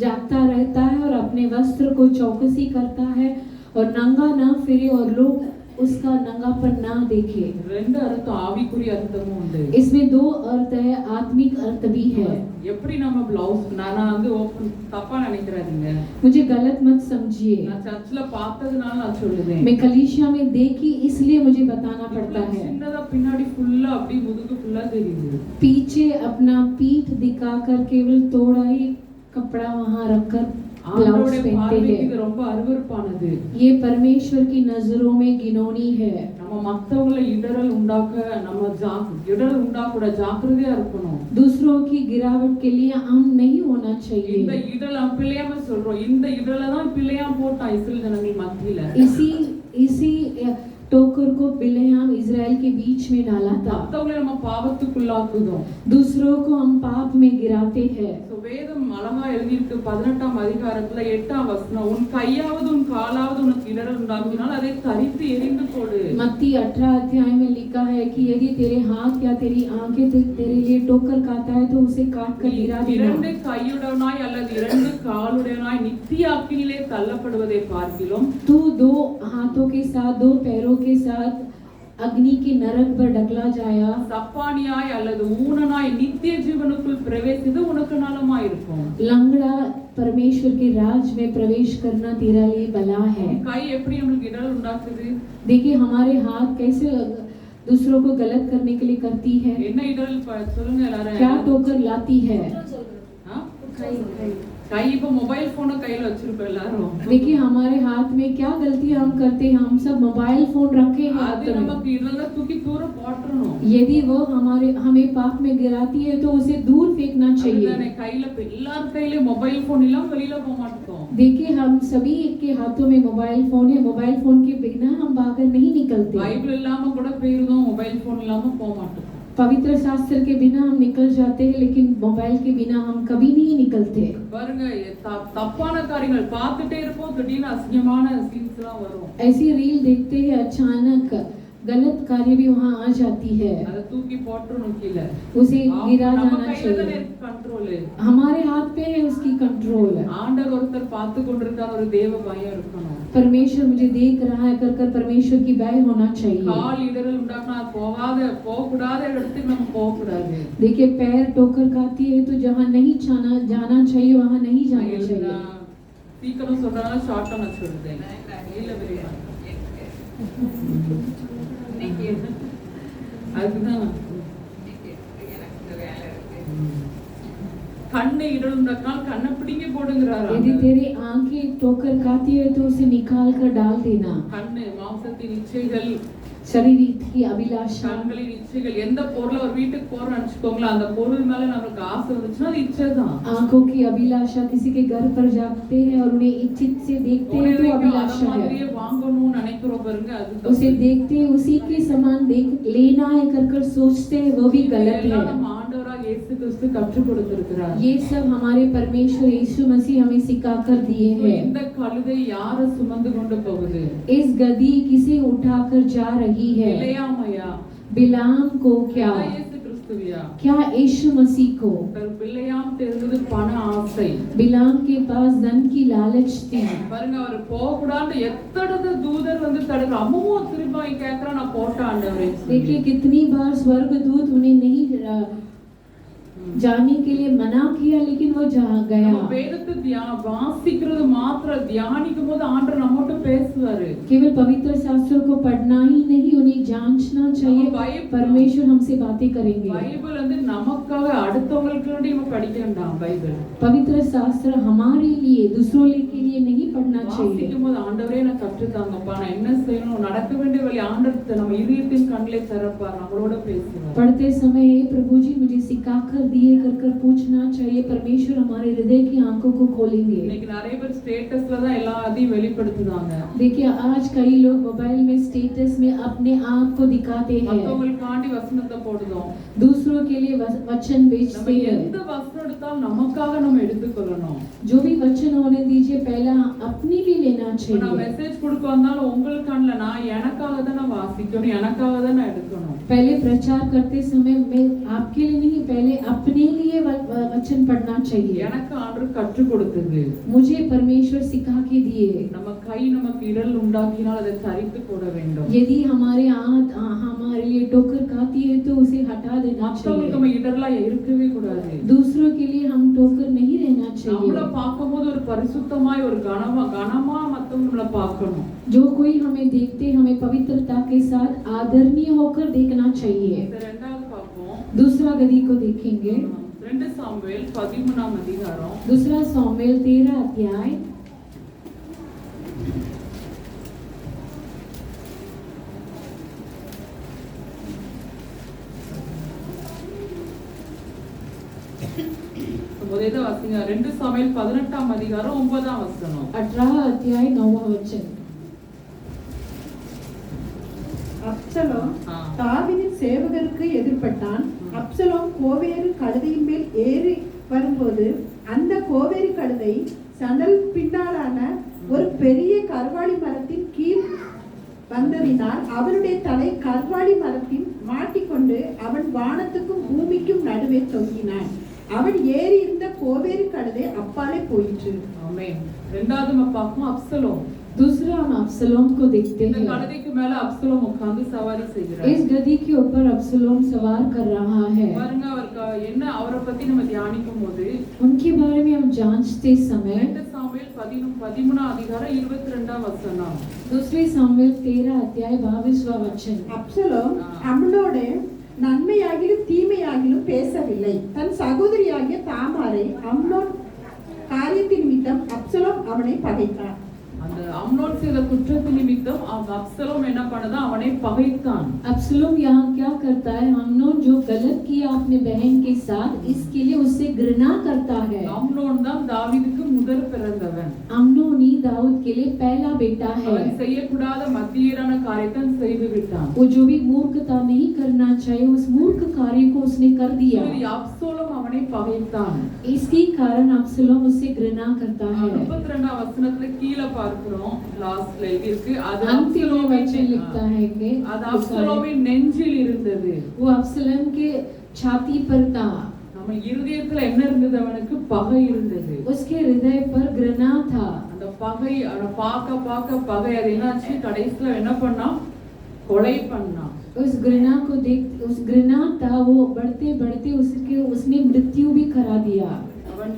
जागता रहता है और अपने वस्त्र को चौकसी करता है और नंगा ना फिरे और लोग उसका नंगापन ना देखे। ரெண்டு அர்த்தம் ஆவிக்குரிய அர்த்தமும் உண்டு. इसमें दो अर्थ है, आत्मिक अर्थ भी है। எப்படி நம்ம ப்ளவுஸ் நான் வந்து ஓபன் தப்பா நினைக்கிறாதீங்க. मुझे गलत मत समझिए। நான் சர்ச்சில பார்த்ததுனால நான் சொல்லுதேன். मैं कलीसिया में देखी इसलिए मुझे बताना पड़ता है। சின்னதா பின்னாடி ஃபுல்லா அப்படி முதுகு ஃபுல்லா தெரியுது. पीछे अपना पीठ दिखाकर केवल थोड़ा ही कपड़ा वहाँ रखकर ब्लाउज पहनते हैं। இது ரொம்ப அருவருப்பானது. ये परमेश्वर की नजरों में घिनौनी है। நம்ம மத்தவங்களை இடரல் உண்டாக்க நம்ம இடரல் உண்டாக்கூட ஜாக்கிரதையா இருக்கணும். दूसरों की गिरावट के लिए हम नहीं होना இந்த चाहिए। இடல பிள்ளையாம சொல்றோம். இந்த இடல தான் பிள்ளையாம் போட்டான் இஸ்ரேல் ஜனங்கள் மத்தியில. इसी टोकर को बिलेआम इजराइल के बीच में डाला था। மத்தவங்களை நம்ம பாவத்துக்குள்ளாக்குதோம். दूसरों को हम पाप में गिराते हैं। வேதம் அழகா எழுதியிருக்கு 18ஆம் அதிகாரத்துல 8ஆம் வசனம், உன் கையாவது உன் காலாவது உனக்கு இடரல் உண்டாக்கினால் அதை தரித்து எறிந்து போடு. मत्ती 18 अध्याय में लिखा है कि यदि तेरे हाथ या तेरी आंखें तेरे लिए ठोकर खाता है तो उसे काट कर गिरा देना। இரண்டு கையுடனாய் அல்லது இரண்டு காலுடனாய் நித்திய அக்கினியிலே தள்ளப்படுவதை பார்க்கிலும் तू दो हाथों के साथ दो पैरों के साथ अग्नि के नरक पर डगला जाया, சப்பானியாய் அல்லது ஊனனாய் நித்திய ஜீவனுக்குள் பிரவேசித்து உனக்கு நலமாய் இருக்கும். लंगड़ा परमेश्वर के राज में प्रवेश करना तेरा लिए भला है। கை எப்படி நமக்கு இடரல் உண்டாக்குது? देखिए हमारे हाथ कैसे दूसरों को गलत करने के लिए करती है। என்ன இடரல் சொல்லுங்க எல்லாரும். क्या ठोकर लाती है? கை இப்ப மொபைல் போனை கையில வச்சிருக்கோம் எல்லாரும். देखिए हमारे हाथ में क्या गलती हम करते हैं, हम सब मोबाइल फोन रखे हैं हाथ அது में। நமக்கு இடரல தூக்கி தூர போட்டுறணும். यदि वो हमें पाप में गिराती है तो उसे दूर फेंकना चाहिए। கையில எல்லார் கையிலயும் மொபைல் போன் இல்லாம வெளியில போக மாட்டோம். देखिए हम सभी के हाथों में मोबाइल फोन है, मोबाइल फोन के बिना हम बाहर नहीं निकलते। பைபிள் இல்லாம கூட போயிருந்தோம், மொபைல் போன் இல்லாம போக மாட்டோம். पवित्र शास्त्र के बिना हम निकल जाते हैं लेकिन मोबाइल के बिना हम कभी नहीं निकलते। பாருங்க தப்பான காரியங்கள் பார்த்துட்டே இருப்போம், திடீர்னு அசிங்கமான சீன்ஸ்லாம் வரும். ऐसी रील देखते हैं, अचानक गलत कार्य भी वहाँ आ जाती है, அதை தூக்கி போட்டுறணும் கீழ. उसे गिरा நம்ம जाना கையில தானே चाहिए। கண்ட்ரோல். हमारे हाथ पे है उसकी कंट्रोल। ஆண்டவர் ஒருத்தர் பார்த்து கொண்டிருக்கார், ஒரு தேவ பயம் இருக்கணும். परमेश्वर मुझे देख रहा है कर परमेश्वर की भय होना चाहिए। கால் இடரல் உண்டாக்குனா போக கூடாத இடத்துக்கு நம்ம போக கூடாது. देखिए पैर ठोकर खाती है तो जहाँ नहीं जाना चाहिए वहाँ नहीं जाना चाहिए। சீக்கிரம் சொல்றதுனால ஷார்ட்டா நான் சொல்றேன். இல்ல விரிவா அதுதான் கண்ணை இடல் உண்டாக்கினால் கண்ணை பிடிங்க போடுங்கிறாரு. यदि तेरी आंखें ठोकर खाती है तो उसे निकाल कर डाल देना। கண்ணு மாம்சத்தின் இச்சைகள், शरीर की अभिलाषा, கண்களின் இச்சைகள். எந்த பொருளை ஒரு வீட்டுக்கு போறோம்னு நினைச்சுக்கோங்களேன், அந்த பொருள் மேல நமக்கு ஆசை வந்துச்சுன்னா அது இச்சை தான். आंखों की अभिलाषा, किसी के घर पर जाते हैं और उन्हें इच्छित से देखते हैं तो अभिलाषा है। வாங்கணும்னு நினைக்கிறோம் பாருங்க, அது उसे देखते हैं उसी के समान देख लेना है कर सोचते हैं, वो भी गलत है। நம்ம ஆண்டவராக இயேசு கிறிஸ்து கற்றுக் கொடுத்திருக்கிறார். ये सब हमारे परमेश्वर यीशु मसीह हमें सिखा कर दिए हैं। இந்த கழுதை யாரை சுமந்து கொண்டு போகுது? इस गधी किसे उठाकर जा रही है? பிள்ளையாமையா? बिलाम को क्या? இயேசு கிறிஸ்துவியா? क्या यीशु मसीह को? பிள்ளையாம் தெரிந்தது பண ஆசை. बिलाम के पास धन की लालच थी। பாருங்க, அவர் போகக்கூடாது எத்தனை தூதர் வந்து தடுக்க அம்மாவும் திரும்ப கேட்கறான், நான் போட்ட ஆண்டவரே. देखिए कितनी बार स्वर्गदूत उन्हें नहीं जाने के लिए मना किया, लेकिन वो जा गया। வேதத்தை வாசிக்கிறது மாத்திரம் தியானிக்கும் போது ஆண்டவர் நம்மோட பேசுவாரு. केवल पवित्र शास्त्र को पढ़ना ही नहीं, उन्हें जांचना चाहिए। परमेश्वर हमसे बातें करेंगे। பைபிள் வந்து நமக்காக அடுத்தவங்களுக்கு நம்ம படிக்க வேண்டாம். பைபிள் पवित्र शास्त्र हमारे लिए, दूसरों के लिए नहीं पढ़ना चाहिए। வாசிக்கும் போது ஆண்டவரே நான் கற்றுத்தாங்கப்பா, நான் என்ன செய்யணும், நடக்க வேண்டிய வழி ஆண்டவர் நம்ம இதயத்தின் கண்ணிலே திறப்பார், நம்மளோட பேசுவார். पढ़ते समय हे प्रभु जी मुझे सिखा कर दिए कर पूछना चाहिए। परमेश्वर हमारे हृदय की आंखों को खोलेंगे। இன்னைக்கு நிறைய பேர் ஸ்டேட்டஸ்ல தான் எல்லாத்தையும் வெளிப்படுத்துறாங்க. देखिए आज कई लोग मोबाइल में स्टेटस में अपने आप को दिखाते हैं, மத்தவங்களுக்காண்டி வசனத்தை போடுறோம், दूसरों के लिए वचन बेचते हैं। எந்த வசனம் எடுத்தாலும் நமக்காக நம்ம எடுத்துக்கொள்ளணும். जो भी वचन होने दीजिए पहला अपने लिए लेना நான் चाहिए। மெசேஜ் கொடுக்க வந்தாலும் உங்களுக்கான நான் எனக்காக தான் நான் வாசிக்கணும், எனக்காக தான் நான் எடுக்கணும். पहले प्रचार करते समय मैं आपके लिए नहीं, पहले अपने लिए वचन पढ़ना चाहिए। எனக்கு ஆண்டவர் கற்றுக் கொடுத்தது, मुझे परमेश्वर सिखा के दिए। நம்ம கை நமக்கு இடல் உண்டாக்கினால் அதை தரித்து போட வேண்டும். यदि हमारे हमारे लिए ठोकर खाती है तो उसे हटा देना மற்றவங்களுக்கு चाहिए। நம்ம இடர்லா இருக்கவே கூடாது. दूसरों के लिए हम ठोकर नहीं रहना நம்மள चाहिए। பார்க்கும்போது ஒரு பரிசுத்தமாய் ஒரு கனமா மத்தவங்க நம்மள பார்க்கணும். जो कोई हमें देखते हमें पवित्रता के साथ आदरणीय होकर देखना चाहिए। ரெண்டாவது பார்ப்போம். दूसरा गधी को देखेंगे। 2 சாமுவேல் 13ஆம் அதிகாரம் दूसरा सामुएल 13 अध्याय முதல்ல வாசிங்க. 2 சாமுவேல் 18ஆம் அதிகாரம் 9ஆம் வசனம். 18 अध्याय 9वां वचन। அப்சலோம் தாவீதின் சேவகருக்கு எதிர்ப்பட்டான். அப்சலோம் கோவேறு கழுதையின் மேல் ஏறி வரும்போது அந்த கோவேறு கழுதை சணல் பின்னாலான ஒரு பெரிய கர்வாலி மரத்தின் கீழ் வந்ததினால் அவனுடைய தலை கர்வாலி மரத்தின் மாட்டிக்கொண்டு அவன் வானத்துக்கும் பூமிக்கும் நடுவே தொங்கினான். அவன் ஏறி இருந்த கோவேறு கழுதை அப்பாலே போயிற்று. ஆமென். இரண்டாவது நம்ம பார்ப்போம் அப்சலோம். दूसरा हम अब्सलोम को देखते இந்த हैं। கழுதைக்கு மேல அப்சலோம் உட்கார்ந்து சவாரி செய்கிறார். इस गधी के ऊपर अब्सलोम सवार कर रहा है। பாருங்க, அவருக்கு என்ன அவரை பத்தி நம்ம தியானிக்கும் போது उनके बारे में हम जांचते समय 2 சாமுவேல் 13ஆம் அதிகாரம் 22ஆம் வசனம். दूसरे सामुएल 13 अध्याय 22वां वचन। அப்சலோம் அவனோடு நன்மையாகிலும் தீமையாகிலும் பேசவில்லை. தன் சகோதரியாகிய தாமாரை அம்னோன் காரியத்தின் நிமித்தம் அப்சலோம் அவனை பகைத்தான். அந்த அம்னோன் செய்த குற்றத்தின் நிமித்தம் அப்சலோம் என்ன பண்ணதா, அவனை பகைத்தான். अब्सलोम यहाँ क्या करता है? अम्नोन जो गलत किया अपने बहन के साथ, इसके लिए उससे घृणा करता है। அம்னோன் தான் தாவீதுக்கு முதல் பிறந்தவன். अम्नोन ही दाऊद के लिए पहला बेटा है। அவன் செய்யக்கூடாத மத்தியரான காரியத்தை செய்து விட்டான். वो जो भी मूर्खता नहीं करना चाहिए उस मूर्ख कार्य को उसने कर दिया। சரி, அப்சலோம் அவனை பகைத்தான். इसके कारण अब्सलोम उससे घृणा करता है। 32ஆம் வசனத்துல கீழே பார்க்கிறோம், லாஸ்ட்ல இருக்கு, அது अंतिम में वचन அப்சலோமின் लिखता है कि அது அப்சலோமின் நெஞ்சில் இருந்தது. वो अब्सलोम के छाती पर था। நம்ம இருதயத்துல என்ன இருந்தது? அவனுக்கு பகை இருந்தது. उसके हृदय पर घृणा था। அந்த பகை அவனை பார்க்க பகை, அது என்னாச்சு, கடைசியில என்ன பண்ணா, கொலை பண்ணான். उस घृणा को देख, उस घृणा था, वो बढ़ते बढ़ते उसने मृत्यु भी करा दिया। அவன்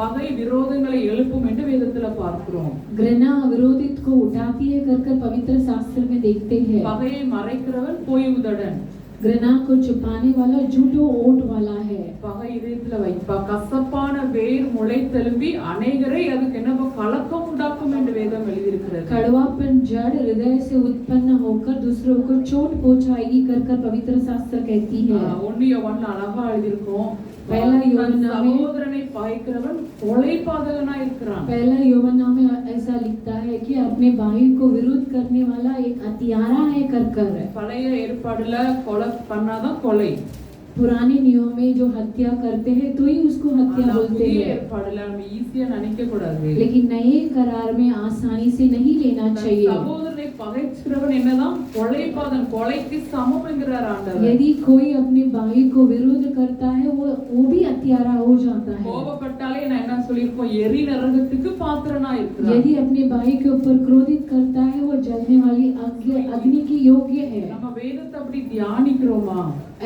பகை விரோதங்களை எழுப்பும் என்று வேதத்துல பார்க்கிறோம். घृणा विरोधित को उठाती है कर पवित्र शास्त्र में देखते हैं। பகையை மறைக்கிறவன் பொய் உதடன், घृणा को छुपाने वाला झूठो ओट वाला है। பகை இதயத்துல வைப்பா கசப்பான வேர் முளைத்தெலும்பி அநேகரை அதுக்கு என்ன கலக்கம் உண்டாக்கும் என்று வேதம் எழுதியிருக்கிறது. कड़वापन जड़ हृदय से उत्पन्न होकर दूसरों को चोट पहुंचाएगी कर पवित्र शास्त्र कहती है। 1 யோவான்ல அழகா எழுதியிருக்கோம், पहला यूहन्ना में சகோதரனை பாய்க்கிறவன் கொலைபாதகனா இருக்கிறான். पहला यूहन्ना में ऐसा लिखता है कि अपने भाई को विरोध करने वाला एक हत्यारा है कर। பழைய ஏற்பாடுல கொலை பண்ணாதான் கொலை. पुराने नियम में जो हत्या करते हैं तो ही उसको हत्या ஆனா बोलते புதிய हैं, ஏற்பாடுல நம்ம ஈஸியா நினைக்க கூடாது. लेकिन नए करार में आसानी से नहीं लेना தன் चाहिए। சகோதரனை பகைக்கிறவன் என்னதான் கொலைபாதன், கொலைக்கு சமம் என்கிறார் ஆண்டவர். यदि कोई अपने भाई को विरोध करता है वो भी हत्यारा हो जाता है। கோபப்பட்டாலே நான் என்ன சொல்லிருக்கோம், எரி நரகத்துக்கு பாத்திரனா இருக்கிறான். यदि अपने भाई के ऊपर क्रोधित करता है वो जलने वाली अग्नि की योग्य है। நம்ம வேதத்தை அப்படி தியானிக்கிறோமா?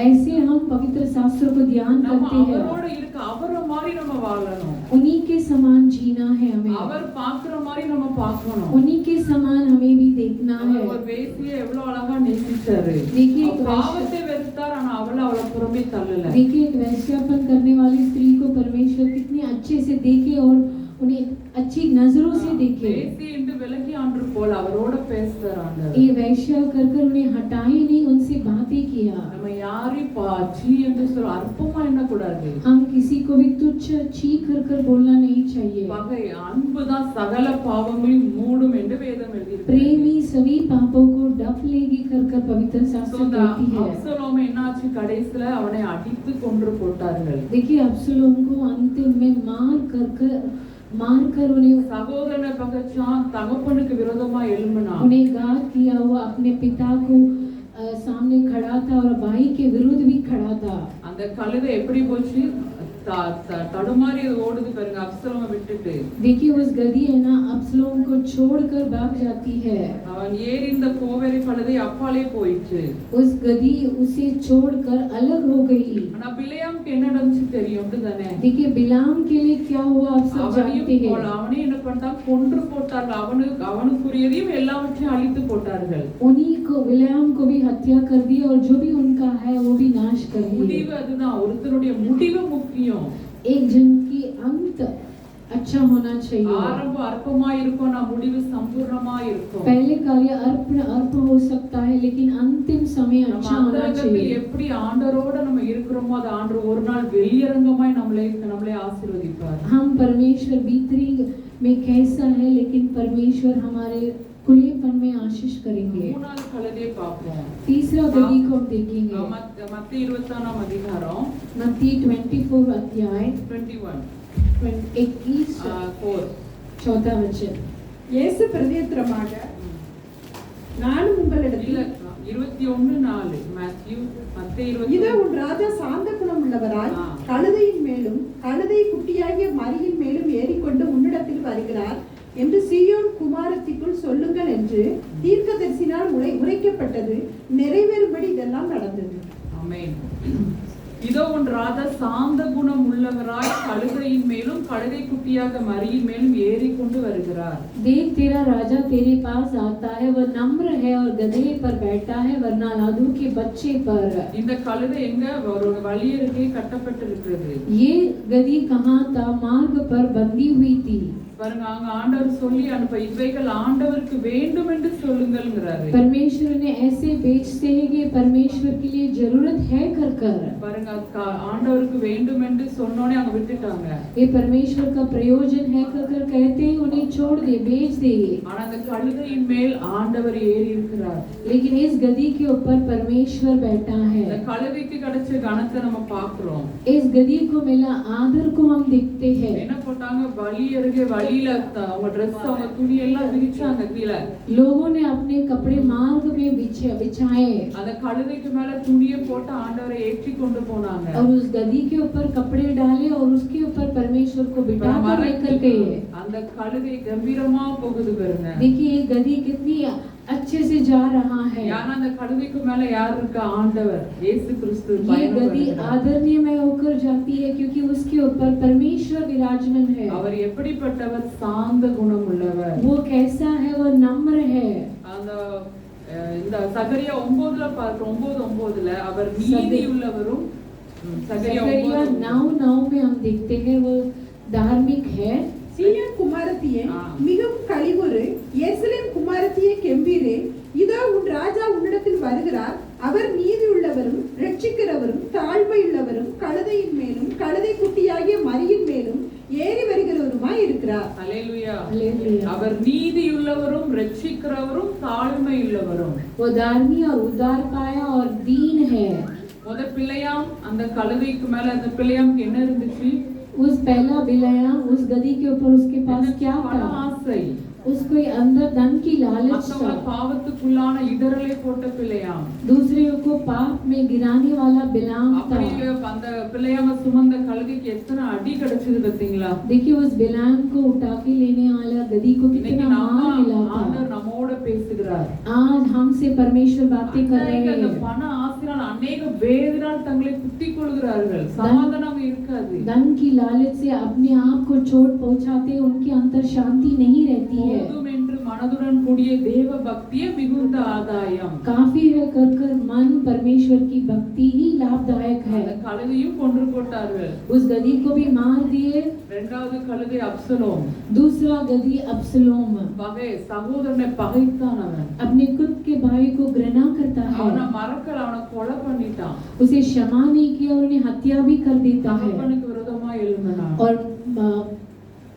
ऐसे हम पवित्र शास्त्र को ध्यान நம்ம करते हैं, அவரோட இருக்க அவரை மாதிரி நம்ம வாழணும். उन्हीं के समान जीना है हमें, அவர் பாக்குற மாதிரி நம்ம பார்க்கணும். उन्हीं के समान हमें भी देखना है। அவர் ஒரு வேசியை எவ்வளவு அழகா நேசிச்சாரு. देखिए அவர் பாவத்தை வெறுத்தார், ஆனா அவளை புறம்பே தள்ளல. देखिए एक वैश्यापन करने वाली स्त्री को परमेश्वर कितने अच्छे से देखे और उन्हें अच्छी नजरों से देखे। வேசி என்று விலகி ஆண்டு போல அவரோட பேசுறார் ஆண்டவர். ये वैश्या कर उन्हें हटाए नहीं, उनसे बातें किया। நம்ம யாரையும் சி என்று சொல்ல அற்பமா என்ன கூடாது. हम किसी को भी तुच्छ छी कर बोलना नहीं चाहिए। பகை அன்புதான் சகல பாவங்களையும் மூடும் என்று வேதம் எழுதியிருக்கு. प्रेमी सभी पापों को ढक लेगी कर पवित्र शास्त्र कहती है। அப்சலோம் என்னாச்சு, கடைசில அவனை அடித்து கொன்று போட்டார்கள். देखिए अब्सलोम को अंतिम में मार कर उन्हें சகோதரனை பகைச்சான், தகப்பனுக்கு விரோதமா எழும்பினான். उन्हें घात किया, वो अपने पिता को सामने खड़ा था और भाई के विरुद्ध भी खड़ा था। அந்த கழுதை எப்படி போச்சு, தடுமாறி ஓடுது பாருங்க அப்சலோமை விட்டுட்டு. देखिए उस गधी है ना अब्सलोम को छोड़कर भाग जाती है। அவன் ஏறி இந்த கோவேரி கழுதை அப்பாலே போயிடுச்சு. उस गधी उसे छोड़कर अलग हो गई। ஆனா பிலேயாமுக்கு என்ன நடந்துச்சு தெரியும் தானே? देखिए बिलाम के लिए क्या हुआ आप सब जानते हैं। அவனே என்ன பண்ணான், கொன்று போட்டார்கள். அவனுக்குரியதையும் எல்லாவற்றையும் அழித்து போட்டார்கள். उन्हीं को बिलाम को भी हत्या कर दी और जो भी उनका है वो भी नाश कर दिए। முடிவு அதுதான், ஒருத்தருடைய முடிவு முக்கியம். एक जन की अंत अच्छा होना चाहिए। ஆரம்பம் அற்பமா இருக்கும், நான் முடிவு சம்பூர்ணமா இருக்கும். पहले कार्य अर्प हो सकता है लेकिन अंतिम समय अच्छा होना चाहिए। எப்படி ஆண்டவரோட நம்ம இருக்கிறோமோ அது ஆண்டவர் ஒரு நாள் வெளியரங்கமாய் நம்மளே ஆசீர்வதிப்பார். हम परमेश्वर भीतरी में कैसा है लेकिन परमेश्वर हमारे खुलेपन में आशीष करेंगे। மூணாவது கழுதையை பார்ப்போம். तीसरा गधी को हम देखेंगे। மத்தேயு 24 அதிகாரம் मत्ती 24 अध्याय 21 21 4. चौथा वचन। இயேசு பிரதியுத்தரமாக நானும் உங்களிடத்தில் 21:4 மத்தேயு இதோ 20. உன் ராஜா சாந்த குணம் உள்ளவராய் ஆ. கழுதையின் மேலும் கழுதை குட்டியாகிய மரியின் மேலும் ஏறிக்கொண்டு உன்னிடத்தில் வருகிறார் என்று சீயோன் குமாரத்திக்குள் சொல்லுங்கள் என்று தீர்க்கதரிசினால் உரைக்கப்பட்டது நிறைவேறும்படி இதெல்லாம் நடந்தது. ஆமென். இதோ உன் ராஜா சாந்த குணம் உள்ளவராய் கழுதையின் மேலும் கழுதை குட்டியாக மரியின் மேலும் ஏறிக்கொண்டு வருகிறார். देख तेरा राजा तेरे पास आता है, वह नम्र है और गधे पर बैठा है वरना लादू के बच्चे पर। இந்த கழுதை எங்க ஒரு வழியருகே கட்டப்பட்டிருக்கிறது. ये गधी कहाँ था? मार्ग पर बंधी हुई थी। பாருங்க, அங்க ஆண்டவர் சொல்லி அனுப்ப இவைகள் ஆண்டவருக்கு வேண்டும் என்று சொல்லுங்கள்ங்கறாரு. परमेश्वर ने ऐसे बेचते हैं कि परमेश्वर के लिए जरूरत है कर பாருங்க, ஆண்டவருக்கு வேண்டும் என்று சொன்னோனே அங்க விட்டுட்டாங்க. ये परमेश्वर का प्रयोजन है कर कहते हैं उन्हें छोड़ दे, बेच दे। ஆனா அந்த கழுதையின் மேல் ஆண்டவர் ஏறி இருக்கிறார். लेकिन इस गधी के ऊपर परमेश्वर बैठा இந்த है। கழுதைக்கு கிடைச்ச கனத்தை நம்ம பார்க்கிறோம். इस गधी को मिला आदर को हम देखते हैं। என்ன போட்டாங்க, வழி அருகே வழியில அவங்க Dress அவங்க துணி எல்லாம் விரிச்சாங்க கீழே. लोगों ने अपने कपड़े मार्ग में बिछाए அந்த கழுதைக்கு மேல துணியை போட்டு ஆண்டவரை ஏற்றி கொண்டு போனாங்க. और उस गधी के ऊपर कपड़े डाले और उसके ऊपर परमेश्वर को बिठा कर लेकर गए। அந்த கழுதை கம்பீரமா போகுது பாருங்க. देखिए ये गधी कितनी अच्छे से जा रहा है। யானா அந்த கழுதைக்கு மேல யார் இருக்கா? ஆண்டவர் இயேசு கிறிஸ்து. ये गधी आदरणीय होकर जाती है क्योंकि उसके ऊपर परमेश्वर विराजमान है। அவர் எப்படிப்பட்டவர்? சாந்த குணம் உள்ளவர். वो कैसा है? वो नम्र है। அந்த இந்த சகரியா 9ல பார்க்கிறோம். 9:9ல அவர் நீதியுள்ளவரும். சகரியா 9:9 में हम देखते हैं वो धार्मिक है। சீயோன் குமாரத்தியே மிகவும் கலிவுறு, எருசலேம் குமாரத்தியே கெம்பீரே, இதோ உன் ராஜா உன்னிடத்தில் வருகிறார். அவர் நீதி உள்ளவரும் இரட்சிக்கிறவரும் தாழ்மையுள்ளவரும் கழுதையின் மேலும் கழுதை குட்டியாகிய மரியின் மேலும் ஏறி வருகிறவருமாய் இருக்கிறார். அல்லேலூயா. हालेलुया। அவர் நீதியுள்ளவரும் இரட்சிக்கிறவரும் தாழ்மையுள்ளவரும். वो धार्मिक और उदार काया और दीन है। முத பிள்ளையாம் அந்த கழுதைக்கு மேல அந்த பிள்ளையாம்க்கு என்ன இருந்துச்சு? उस पहला बिलायाम उस गधी के ऊपर उसके पास क्या பண था? ஆசை. उसको अंदर धन की लालच மத்தவங்கள था। பாவத்துக்குள்ளான இடரலை போட்ட பிள்ளையாம். दूसरे को पाप में गिराने वाला बिलाम था। அப்படியே அந்த பிள்ளையாம சுமந்த கழுதைக்கு எத்தனை அடி கிடைச்சது பாத்தீங்களா? देखिए उस बिलाम को उठा के लेने वाला गधी को कितना मार मिला था। ஆண்டவர் நம்மோட பேசுகிறார். आज हमसे परमेश्वर बातें कर रहे அந்த हैं। பண ஆசையால் अनेक வேதனால் தங்களை குத்திக் கொள்கிறார்கள். சமாதானம் இருக்காது. धन की लालच से अपने आप को चोट पहुंचाते, उनके अंदर शांति नहीं रहती है। போதும் என்று மனதுடன் கூடிய தேவ பக்தியே மிகுந்த ஆதாயம். काफी है कर मन परमेश्वर की भक्ति ही लाभदायक है। அந்த கழுதையும் கொன்று போட்டார்கள். उस गधी को भी मार दिए। இரண்டாவது கழுதை அப்சலோம். दूसरा गधी अब्सलोम பகை சகோதரனை பகைத்தான் அவன். अपने खुद के भाई को घृणा करता அவனை है, மறக்கல, அவனை கொலை பண்ணிட்டான். उसे क्षमा नहीं किया और उन्हें हत्या भी कर देता है தகப்பனுக்கு விரோதமா எழும்பினான். और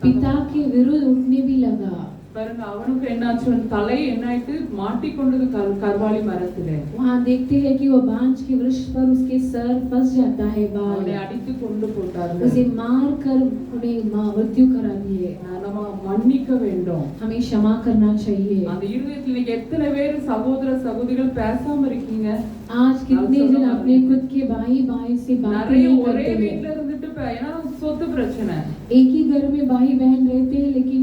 पिता के विरुद्ध उठने भी लगा। பாருங்க அவனுக்கு என்னாச்சு, தலை என்னாயிட்டு மாட்டிக்கொண்டது கர்வாலி மரத்திலே. वहाँ देखते हैं कि वो बांज के वृक्ष पर उसके सर फंस जाता है बाल। அவனை அடித்து கொண்டு போட்டார்கள். उसे मार कर उन्हें मृत्यु करा दिए। நம்ம மன்னிக்க வேண்டும். हमें क्षमा करना चाहिए। அந்த இருதயத்தில் நீங்க எத்தனை பேர் சகோதர சகோதரிகள் பேசாம இருக்கீங்க? आज कितने जन अपने खुद के भाई भाई से बातें நிறைய नहीं ஒரே करते வீட்ல हैं। இருந்துட்டு ஏன்னா சொத்து பிரச்சனை. एक ही घर में भाई बहन रहते हैं लेकिन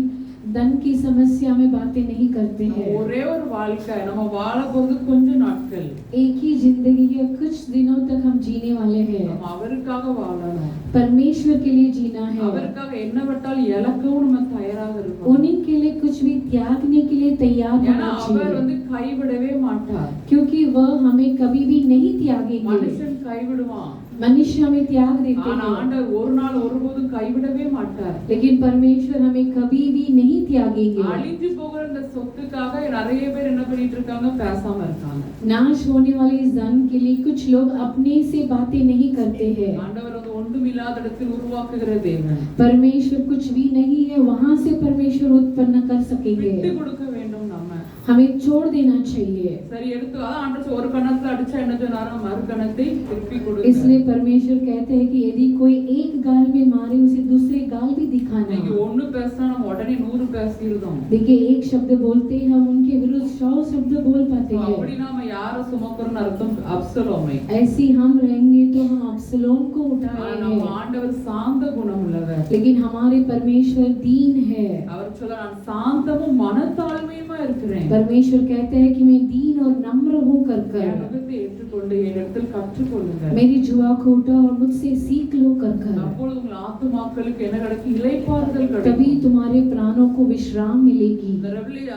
धन की समस्या में बातें नहीं करते हैं। ஒரே ஒரு வாழ்க்கை, நம்ம வாழ போறது கொஞ்ச நாட்கள். एक ही जिंदगी के कुछ दिनों तक हम जीने वाले हैं। நம்ம அவருக்காக வாழணும். परमेश्वर के लिए जीना है। அவருக்காக என்ன விட்டால் இழக்கவும் நம்ம தயாராக இருக்கணும். उन्हीं के लिए कुछ भी त्यागने के लिए तैयार ஏன்னா होना அவர் चाहिए, வந்து கைவிடவே மாட்டார். क्योंकि वह हमें कभी भी नहीं त्यागेंगे। மனுஷன் கைவிடுவான், मनुष्य हमें त्याग देते ஆனா हैं ஆண்டவர் ஒரு நாள் ஒருபோதும் கைவிடவே மாட்டார். लेकिन परमेश्वर हमें कभी भी नहीं त्यागेंगे। அழிஞ்சு போகிற இந்த சொத்துக்காக நிறைய பேர் என்ன பண்ணிட்டு இருக்காங்க, பேசாம இருக்காங்க. नाश होने वाले इस धन के लिए कुछ लोग अपने से बातें नहीं करते हैं। ஆண்டவர் வந்து ஒன்றுமில்லாத இடத்தில் உருவாக்குகிற தேவன். परमेश्वर कुछ भी नहीं है, वहां से परमेश्वर उत्पन्न कर விட்டு सकेंगे। கொடுக்க வேண்டும் நம்ம. हमें छोड़ देना चाहिए। சரி எடுத்து அதான் ஆண்டவர் ஒரு கணத்துல அடிச்சா என்ன சொன்னாரா, மறு கணத்தை திருப்பி கொடுங்க. इसलिए परमेश्वर कहते हैं कि यदि कोई एक गाल में मारे उसे दूसरे गाल भी दिखाना। நீங்க ஒண்ணு பேசினா நம்ம உடனே 100 பேசிடுறோம். देखिए एक शब्द बोलते हैं हम उनके विरुद्ध 100 शब्द बोल पाते हैं। அப்படி நாம யாரை சுமக்கிறோம்னு அர்த்தம் அப்சலோமை. ऐसी हम रहेंगे तो हम अब्सलोम को ஆனா उठाएंगे, நம்ம ஆண்டவர் சாந்த குணம் உள்ளவர். लेकिन हमारे परमेश्वर दीन है। அவர் சொல்ல நான் சாந்தமும் மனத்தாழ்மையுமா இருக்கிறேன். परमेश्वर कहते हैं कि मैं दीन और नम्र हूँ कर என் முகத்தை ஏற்றுக்கொண்டு என்னிடத்தில் கற்றுக்கொள்ளுங்கள். मेरी जुआ को उठा और मुझसे सीख लो कर அப்பொழுது உங்கள் ஆத்துமாக்களுக்கு என்ன கிடைக்கும், இளைப்பாறுதல் तभी கிடைக்கும். तुम्हारे प्राणों को विश्राम मिलेगी।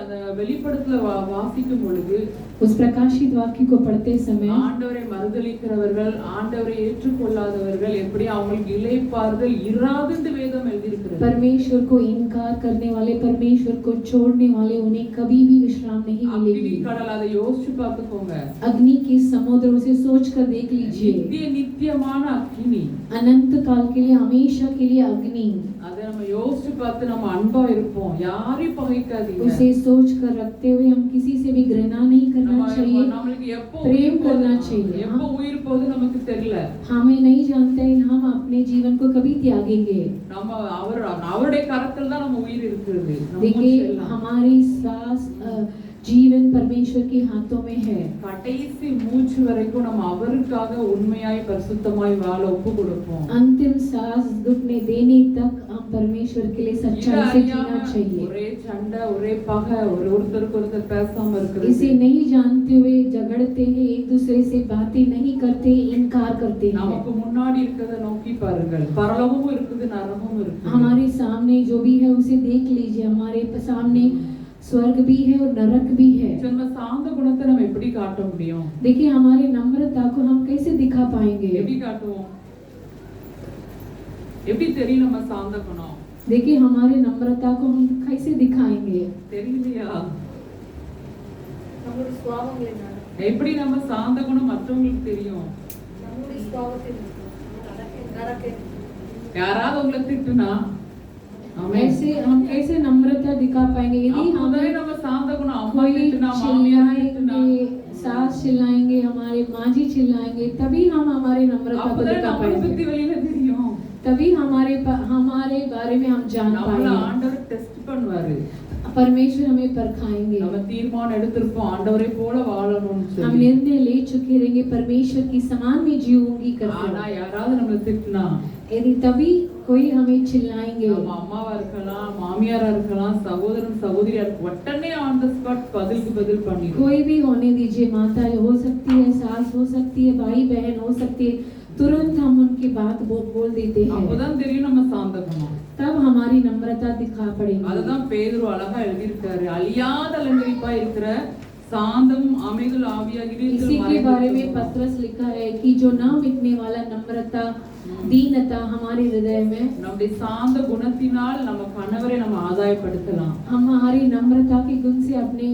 அந்த வெளிப்படத்துல வாசிக்கும் பொழுது उस प्रकाशित वाक्य को पढ़ते समय ஆண்டவரை மறுதலிக்கிறவர்கள், ஆண்டவரை ஏற்றுக்கொள்ளாதவர்கள் எப்படி அவங்களுக்கு இளைப்பாறுதல் இராது என்று வேதம் எழுதியிருக்கிறது. परमेश्वर को इनकार करने वाले, परमेश्वर को छोड़ने वाले, उन्हें कभी भी विश्राम नहीं அக்னி मिलेगी। கடல், அதை யோசிச்சு பார்த்துக்கோங்க. अग्नि के समुद्र, उसे सोच कर देख लीजिए। நித்தியமான அக்னி, अनंत काल के लिए, हमेशा के लिए अग्नि। அதை நம்ம யோசிச்சு பார்த்து நம்ம அன்பா இருப்போம். யாரையும் பகைக்காதீங்க. उसे सोच कर रखते हुए हम किसी से भी घृणा नहीं करना चाहिए, நம்மளுக்கு எப்போ प्रेम करना चाहिए। எப்போ உயிர் போகுது நமக்கு தெரியல. हमें नहीं जानते हैं हम अपने जीवन को कभी त्यागेंगे। நம்ம அவருடைய கரத்தில் தான் நம்ம உயிர் இருக்கிறது. நம்ம देखिए செல்லலாம். हमारी सांस जीवन परमेश्वर के हाथों में है। கடைசி மூச்சு வரைக்கும் நம்ம அவருக்காக உண்மையாய் பரிசுத்தமாய் வாழ ஒப்பு கொடுப்போம். अंतिम सांस घुटने देने तक हम परमेश्वर के लिए सच्चाई से जीना चाहिए। ஒரே சண்டை, ஒரே பகை, ஒருத்தருக்கு ஒருத்தர் பேசாம இருக்கிறது. इसे नहीं जानते हुए झगड़ते हैं, एक दूसरे से बातें नहीं करते, इनकार करते हैं। நமக்கு முன்னாடி இருக்கிறத நோக்கி பாருங்கள். பரலோகமும் இருக்குது, நரகமும் இருக்குது. हमारे सामने जो भी है उसे देख लीजिए। हमारे सामने स्वर्ग भी है और नरक भी है। நம்ம சாந்த குணத்தை நம்ம எப்படி காட்ட முடியும்? देखिए हमारे नम्रता को हम कैसे दिखा पाएंगे? எப்படி காட்டுவோம்? எப்படி தெரியும் நம்ம சாந்த குணம்? देखिए हमारे नम्रता को हम कैसे दिखाएंगे? தெரியலையா? எப்படி நம்ம சாந்த குணம் மற்றவங்களுக்கு தெரியும்? யாராவது உங்களை திட்டுனா ऐसे हम कैसे नम्रता दिखा पाएंगे? यदि முதல்ல हमें நம்ம சாந்த குணம் அம்மா कोई திட்டுனா, மாமியார் திட்டுனா, चिल्लाएंगे, सास चिल्लाएंगे, हमारे माँ जी चिल्लाएंगे, तभी हम पद அப்பதான் का நம்மளை पाएंगे, பத்தி வெளியில தெரியும். तभी हमारे बारे में हम जान நம்மள पाएंगे। ஆண்டவர் டெஸ்ட் பண்ணுவாரு. परमेश्वर हमें परखाएंगे। நம்ம தீர்மானம் எடுத்திருப்போம் ஆண்டவரை போல வாழணும்னு हम சொல்லி. निर्णय ले चुके रहेंगे परमेश्वर की समान में जीऊंगी ஆனா करके। யாராவது நம்மள திட்டினா यदि तभी कोई हमें चिल्लाएंगे, நம்ம அம்மாவா இருக்கலாம், மாமியாரா இருக்கலாம், சகோதரன் சகோதரியா இருக்கலாம், உடனே ஆன் தி ஸ்பாட் பதிலுக்கு பதில் பண்ணிடுவோம். कोई भी होने दीजिए, माता हो सकती है, सास हो सकती है, भाई बहन हो सकती है, तुरंत हम उनकी बात बोल देते हैं। அப்பதான் தெரியும் நம்ம சாந்த குணம். तब हमारी नम्रता दिखा पड़ेगी। அதுதான் பேதுரு அழகா எழுதியிருக்காரு. அழியாத அலங்கரிப்பா இருக்கிற சாந்தம் அமைதல் ஆவியாகிய इसी के बारे में पत्रस लिखा है कि जो न मिटने वाला नम्रता दीनता हमारे हृदय में, நம்முடைய சாந்த குணத்தினால் நம்ம கணவரை நம்ம ஆதாயப்படுத்தலாம். हमारी नम्रता के गुण से अपने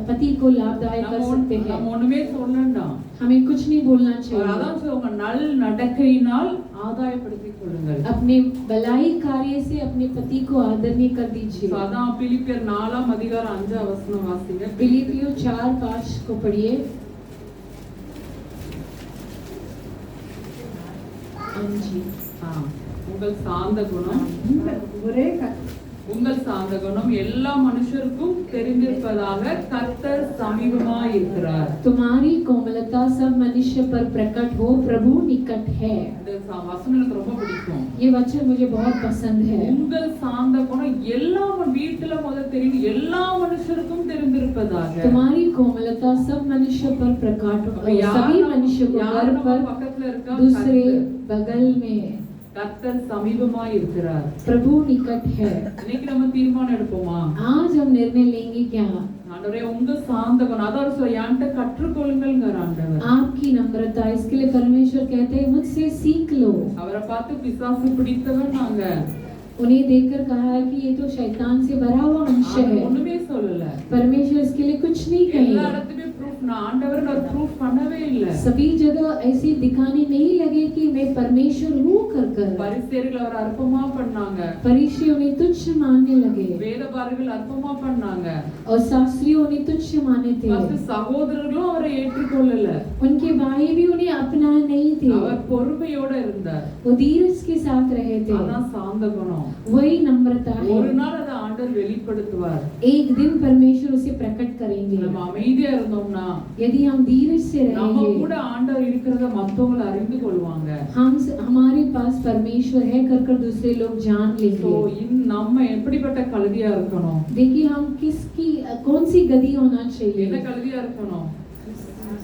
पति को लाभदायक कर सकते हैं। நம்ம ஒண்ணுமே சொல்லண்டாம். हमें कुछ नहीं बोलना और चाहिए। அதான் சொல்லுவாங்க, நல் நடக்கையினால் ஆதாயப்படுத்திக் கொள்ளுங்கள். अपने भलाई कार्य से अपने पति को आदरणीय कर दीजिए। அதான் பிலிப்பியர் 4 அதிகாரம் 5 வசனம் வாசிங்க. फिलिपियों 4:5 को पढ़िए। जी ஆ, உங்கள் சாந்த குணம் ஒரே உங்கள் சாந்த குணம் எல்லா மனுஷருக்கும் தெரிந்திருப்பதாக கர்த்தர் சமீபமாய் இருக்கிறார். तुम्हारी कोमलता सब मनुष्य पर प्रकट हो, प्रभु निकट है। இந்த வசனம் எனக்கு ரொம்ப பிடிக்கும். ये वचन मुझे बहुत पसंद है। உங்கள் சாந்த குணம் எல்லா வீட்டுல தெரியும், எல்லா மனுஷருக்கும் தெரிந்திருப்பதாக. तुम्हारी कोमलता सब मनुष्य पर प्रकट हो, सभी मनुष्य को घर पर, பக்கத்துல இருக்கா, दूसरे बगल में கர்த்தர் சமீபமாய் இருக்கிறார். प्रभु निकट है। இன்னைக்கு நம்ம தீர்மானம் எடுப்போமா? आज हम निर्णय लेंगे क्या? ஆண்டவரே உங்க சாந்த குணம் அதாவது சொல்ல என்கிட்ட கற்றுக்கொள்ளுங்கள்ங்கற ஆண்டவர். आपकी नम्रता, इसके लिए परमेश्वर कहते हैं मुझसे सीख लो। அவரை பார்த்து பிசாசு பிடித்தவன் நாங்க. उन्हें देखकर कहा है कि ये तो शैतान से भरा हुआ मनुष्य है। ஒண்ணுமே சொல்லல. परमेश्वर इसके लिए कुछ नहीं எல்லா कहेंगे। இடத்துலயும் ப்ரூஃப் நான் ஆண்டவருக்கு ஒரு ப்ரூஃப் பண்ணவே இல்ல. सभी जगह ऐसी दिखाने नहीं लगे कि मैं परमेश्वर हूँ कर। பரிசேயர்கள் அவர் அற்பமா பண்ணாங்க. फरीसियों ने तुच्छ मानने लगे வேதபாரகர்கள் அற்பமா பண்ணாங்க. और शास्त्रियों ने तुच्छ माने थे। மற்ற சகோதரர்களும் அவரை ஏற்றுக்கொள்ளல. उनके भाई भी उन्हें अपना नहीं थे। அவர் பொறுமையோட இருந்தார். वो धीरज के साथ रहे थे। அதான் சாந்த குணம். वही नम्रता है। ஒரு நாள் அதை ஆண்டவர் வெளிப்படுத்துவார். एक दिन परमेश्वर उसे प्रकट करेंगे। நம்ம அமைதியா இருந்தோம்னா यदि हम धीरज से நம்ம रहेंगे, கூட ஆண்டவர் இருக்கிறத மத்தவங்க அறிந்து கொள்வாங்க. हमारे पास परमेश्वर है कर दूसरे लोग जान சோ लेंगे। நம்ம எப்படிப்பட்ட கழுதியா இருக்கணும்? देखिए हम कौन सी गधी होना என்ன चाहिए? கழுதியா இருக்கணும்?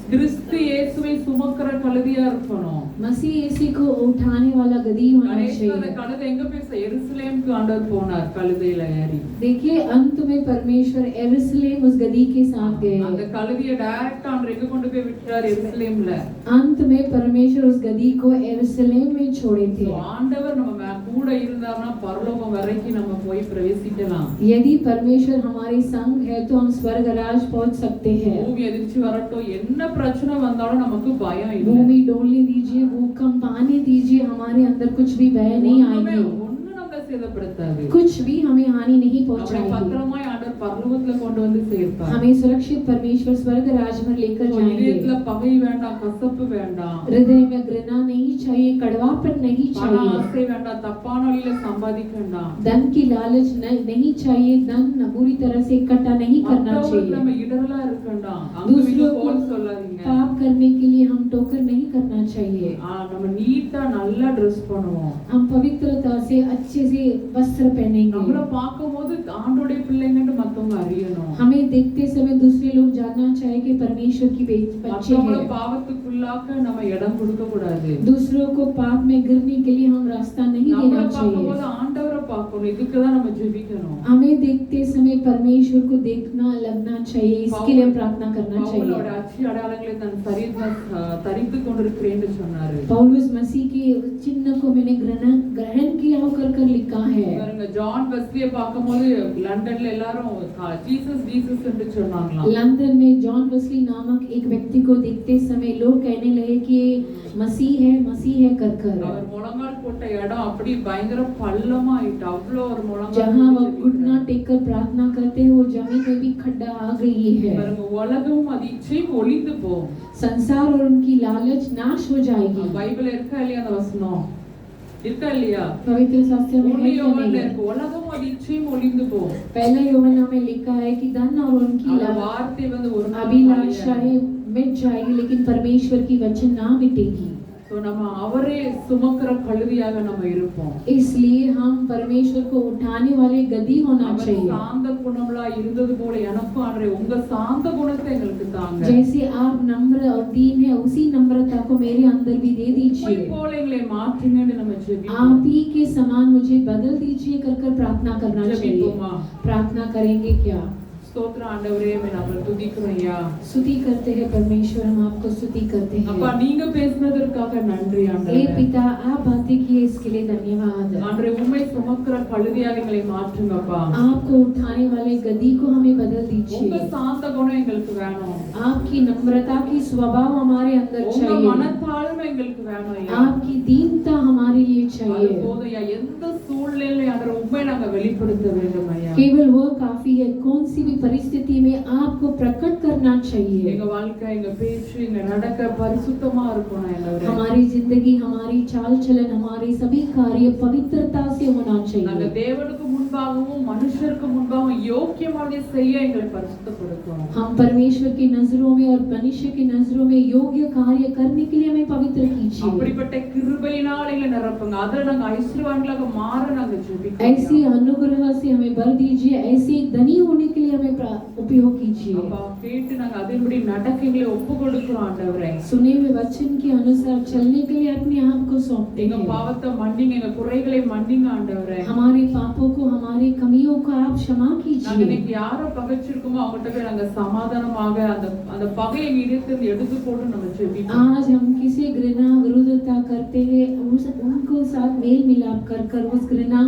கிறிஸ்து இயேசுவை சுமக்கிற கழுதியா இருக்கணும். मसीह यीशु को उठाने वाला गधी होना கடைசில அந்த चाहिए। கழுதை எங்க போய் எருசலேமுக்கு ஆண்டவர் போனார் கழுதையில ஏறி. देखिए अंत में परमेश्वर यरूशलेम उस गधी के साथ அந்த गए। கழுதையை டைரக்டா ஆண்டவர் எங்க கொண்டு போய் விட்டார்? எருசலேம்ல. अंत में परमेश्वर उस गधी को यरूशलेम में छोड़े थे। சோ ஆண்டவர் நம்ம கூட இருந்தார்னா பரலோகம் வரைக்கும் நம்ம போய் பிரவேசிக்கலாம். यदि परमेश्वर हमारे संग है तो हम स्वर्ग राज पहुंच सकते हैं। பூமி எதிர்ச்சி வரட்டும், என்ன பிரச்சனை வந்தாலும் நமக்கு பயம் இல்லை. भूमि डोलने दीजिए, भूकंप आने दीजिए, हमारे अंदर कुछ भी भय नहीं आएगी। ஒண்ணு நம்மள சேதப்படுத்தாது. कुछ भी हमें हानि नहीं நம்மை पहुंचाएगी। பத்திரமாய் ஆண்டவர் பரலோகத்துல கொண்டு வந்து சேர்ப்பார். हमें सुरक्षित परमेश्वर स्वर्ग राज में लेकर இதயத்துல जाएंगे। பகை வேண்டாம், கசப்பு வேண்டாம், हृदय में घृणा नहीं चाहिए, कड़वापन नहीं பண चाहिए, ஆசை வேண்டாம், தப்பான வழியில சம்பாதிக்க வேண்டாம். धन की लालच नहीं चाहिए, धन बुरी तरह से इकट्ठा नहीं करना மத்தவங்களுக்கு चाहिए। நம்ம இடரலா இருக்க வேண்டாம். அங்க दूसरों வீட்டு को போல் சொல்லாதீங்க. पाप करने के लिए हम टोकर नहीं करना चाहिए। நம்ம நீட்டா நல்லா Dress பண்ணுவோம். हम पवित्रता से अच्छे से वस्त्र நம்மள पहनेंगे। பாக்கும்போது ஆண்டோடைய பிள்ளைங்கன்னு மத்தவங்க அறியணும். हमें देखते समय दूसरे लोग जानना चाहिए कि परमेश्वर की बच्चे மத்தவங்கள हैं। பாவத்துக்குள்ளாக்க நம்ம இடம் கொடுக்க கூடாது. दूसरों को पाप में गिरने के लिए हम रास्ता नहीं நம்மள देना பாக்கும்போது चाहिए। ஆண்டவரை பார்க்கணும். இதுக்கு தான் நம்ம ஜெபிக்கணும். हमें देखते समय परमेश्वर को देखना लगना चाहिए, इसके लिए प्रार्थना करना பவுலோட चाहिए। அச்சி அடையாளங்களை தன் சரீரத்துல தரித்து கொண்டிருக்கிறேன்னு சொன்னாரு. पौलुस मसीह के चिन्ह को मैंने ग्रहण किया कर लिखा है। பாருங்க, ஜான் வெஸ்லியை பார்க்கும்போது லண்டன்ல எல்லாரும் ஜீசஸ் ஜீசஸ் என்று சொன்னாங்களாம். लंदन में जॉन वेस्ली नामक एक व्यक्ति को देखते समय लोग कहने लगे कि ये मसीह है कर। அவர் முழங்கால் போட்ட இடம் அப்படி பயங்கர பள்ளமா ஆயிட்டு அவ்வளோ ஒரு जहाँ वो முழங்கால் घुटना टेक कर प्रार्थना करते हैं वो जमीन में भी खड्डा आ गई है। பாருங்க உலகமும் அது இச்சையும் ஒளிந்து போகும் संसार और उनकी लालच नाश हो जाएगी। பைபிள் இருக்கா இல்லையா அந்த வசனம் இருக்கா இல்லையா पवित्र शास्त्र में है क्या नहीं? இருக்கு உலகமும் அது இச்சையும் ஒளிந்து போகும் पहले यूहन्ना में लिखा है कि धन और उनकी அந்த வார்த்தை வந்து ஒரு நாள் अभिलाषाएं मिट जाएगी लेकिन परमेश्वर की वचन ना मिटेगी। சோ நம்ம அவரே சுமக்கிற கழுதியாக நம்ம இருப்போம்। इसलिए हम परमेश्वर को उठाने वाले गद्दी होना அவர் चाहिए। சாந்த குணங்களா இருந்தது போல எனக்கும் ஆண்டவரே உங்க சாந்த குணத்தை எங்களுக்கு தாங்க। जैसे आप नम्र और दीन है उसी नम्रता को मेरे अंदर भी दे உம்மை दीजिए। போல எங்களை மாற்றுங்கன்னு நம்ம ஜெபிப்போம்। आप ही के समान मुझे बदल दीजिए कर कर प्रार्थना करना चाहिए। ஜெபிப்போமா? प्रार्थना करेंगे क्या? ஸ்தோத்திர ஆண்டவரே மே நாம துதிக்கிறோம் ஐயா। स्तुति करते हैं परमेश्वर, हम आपको स्तुति करते அப்பா हैं। நீங்க பேசுனதற்காக நன்றி हे ஆண்டவரே। पिता आप बातें किए इसके लिए धन्यवाद। ஆண்டவரே உம்மை சுமக்கிற கழுதியாக எங்களை மாற்றுங்கப்பா। आपको उठाने वाले गद्दी को हमें बदल உங்க दीजिए। சாந்த குணம் எங்களுக்கு வேணும்। आपकी नम्रता की स्वभाव हमारे अंदर உங்க चाहिए। மனத்தாழ்மை எங்களுக்கு வேணும் ஐயா। आपकी दीनता हमारे लिए அது चाहिए। போதும் ஐயா। எந்த சூழ்நிலையில ஆண்டவரே உம்மை நாங்க வெளிப்படுத்த வேண்டும் ஐயா। केवल वो काफी है, कौन सी भी परिस्थिति में आपको प्रकट करना चाहिए। எங்க வாழ்க்கை எங்க பேச்சு எங்க நடக்க பரிசுத்தமா இருக்கணும் ஆண்டவரே। हमारी जिंदगी, हमारी चाल चलन, हमारे सभी कार्य पवित्रता से होना நாங்க चाहिए। தேவனுக்கு முன்பாகவும் மனுஷருக்கு முன்பாகவும் யோக்கியமானதை செய்ய எங்களை பரிசுத்தப்படுத்தணும்। हम परमेश्वर की नजरों में और मनुष्य की नजरों में योग्य कार्य करने के लिए हमें पवित्र कीजिए। அப்படிப்பட்ட கிருபையினால் எங்களை நிரப்புங்க। அதுல நாங்க ஐஸ்வர்யவான்களாக மாற நாங்க ஜெபிக்கிறோம்। ऐसे अनुग्रह से हमें भर दीजिए, ऐसे धनी होने के लिए हमें उपयोग कीजिए। அப்பா கேட்டு நாங்க அதன்படி நடக்க எங்களை ஒப்பு கொடுக்கிறோம் ஆண்டவரே। सुने हुए वचन के अनुसार चलने के लिए अपने आप को सौंपते எங்க हैं। பாவத்தை மன்னிங்க, எங்க குறைகளை மன்னிங்க ஆண்டவரே। हमारे पापों को, हमारी कमियों को आप क्षमा நாங்க कीजिए। இன்னைக்கு யாரை பகைச்சிருக்கோமோ அவங்ககிட்ட போய் நாங்க சமாதானமாக அந்த பகையை இருந்து எடுத்து போட்டு நம்ம ஜெபிக்கிறோம்। आज हम किसी घृणा विरोधता करते हैं, उनको साथ मेल मिलाप कर कर उस घृणा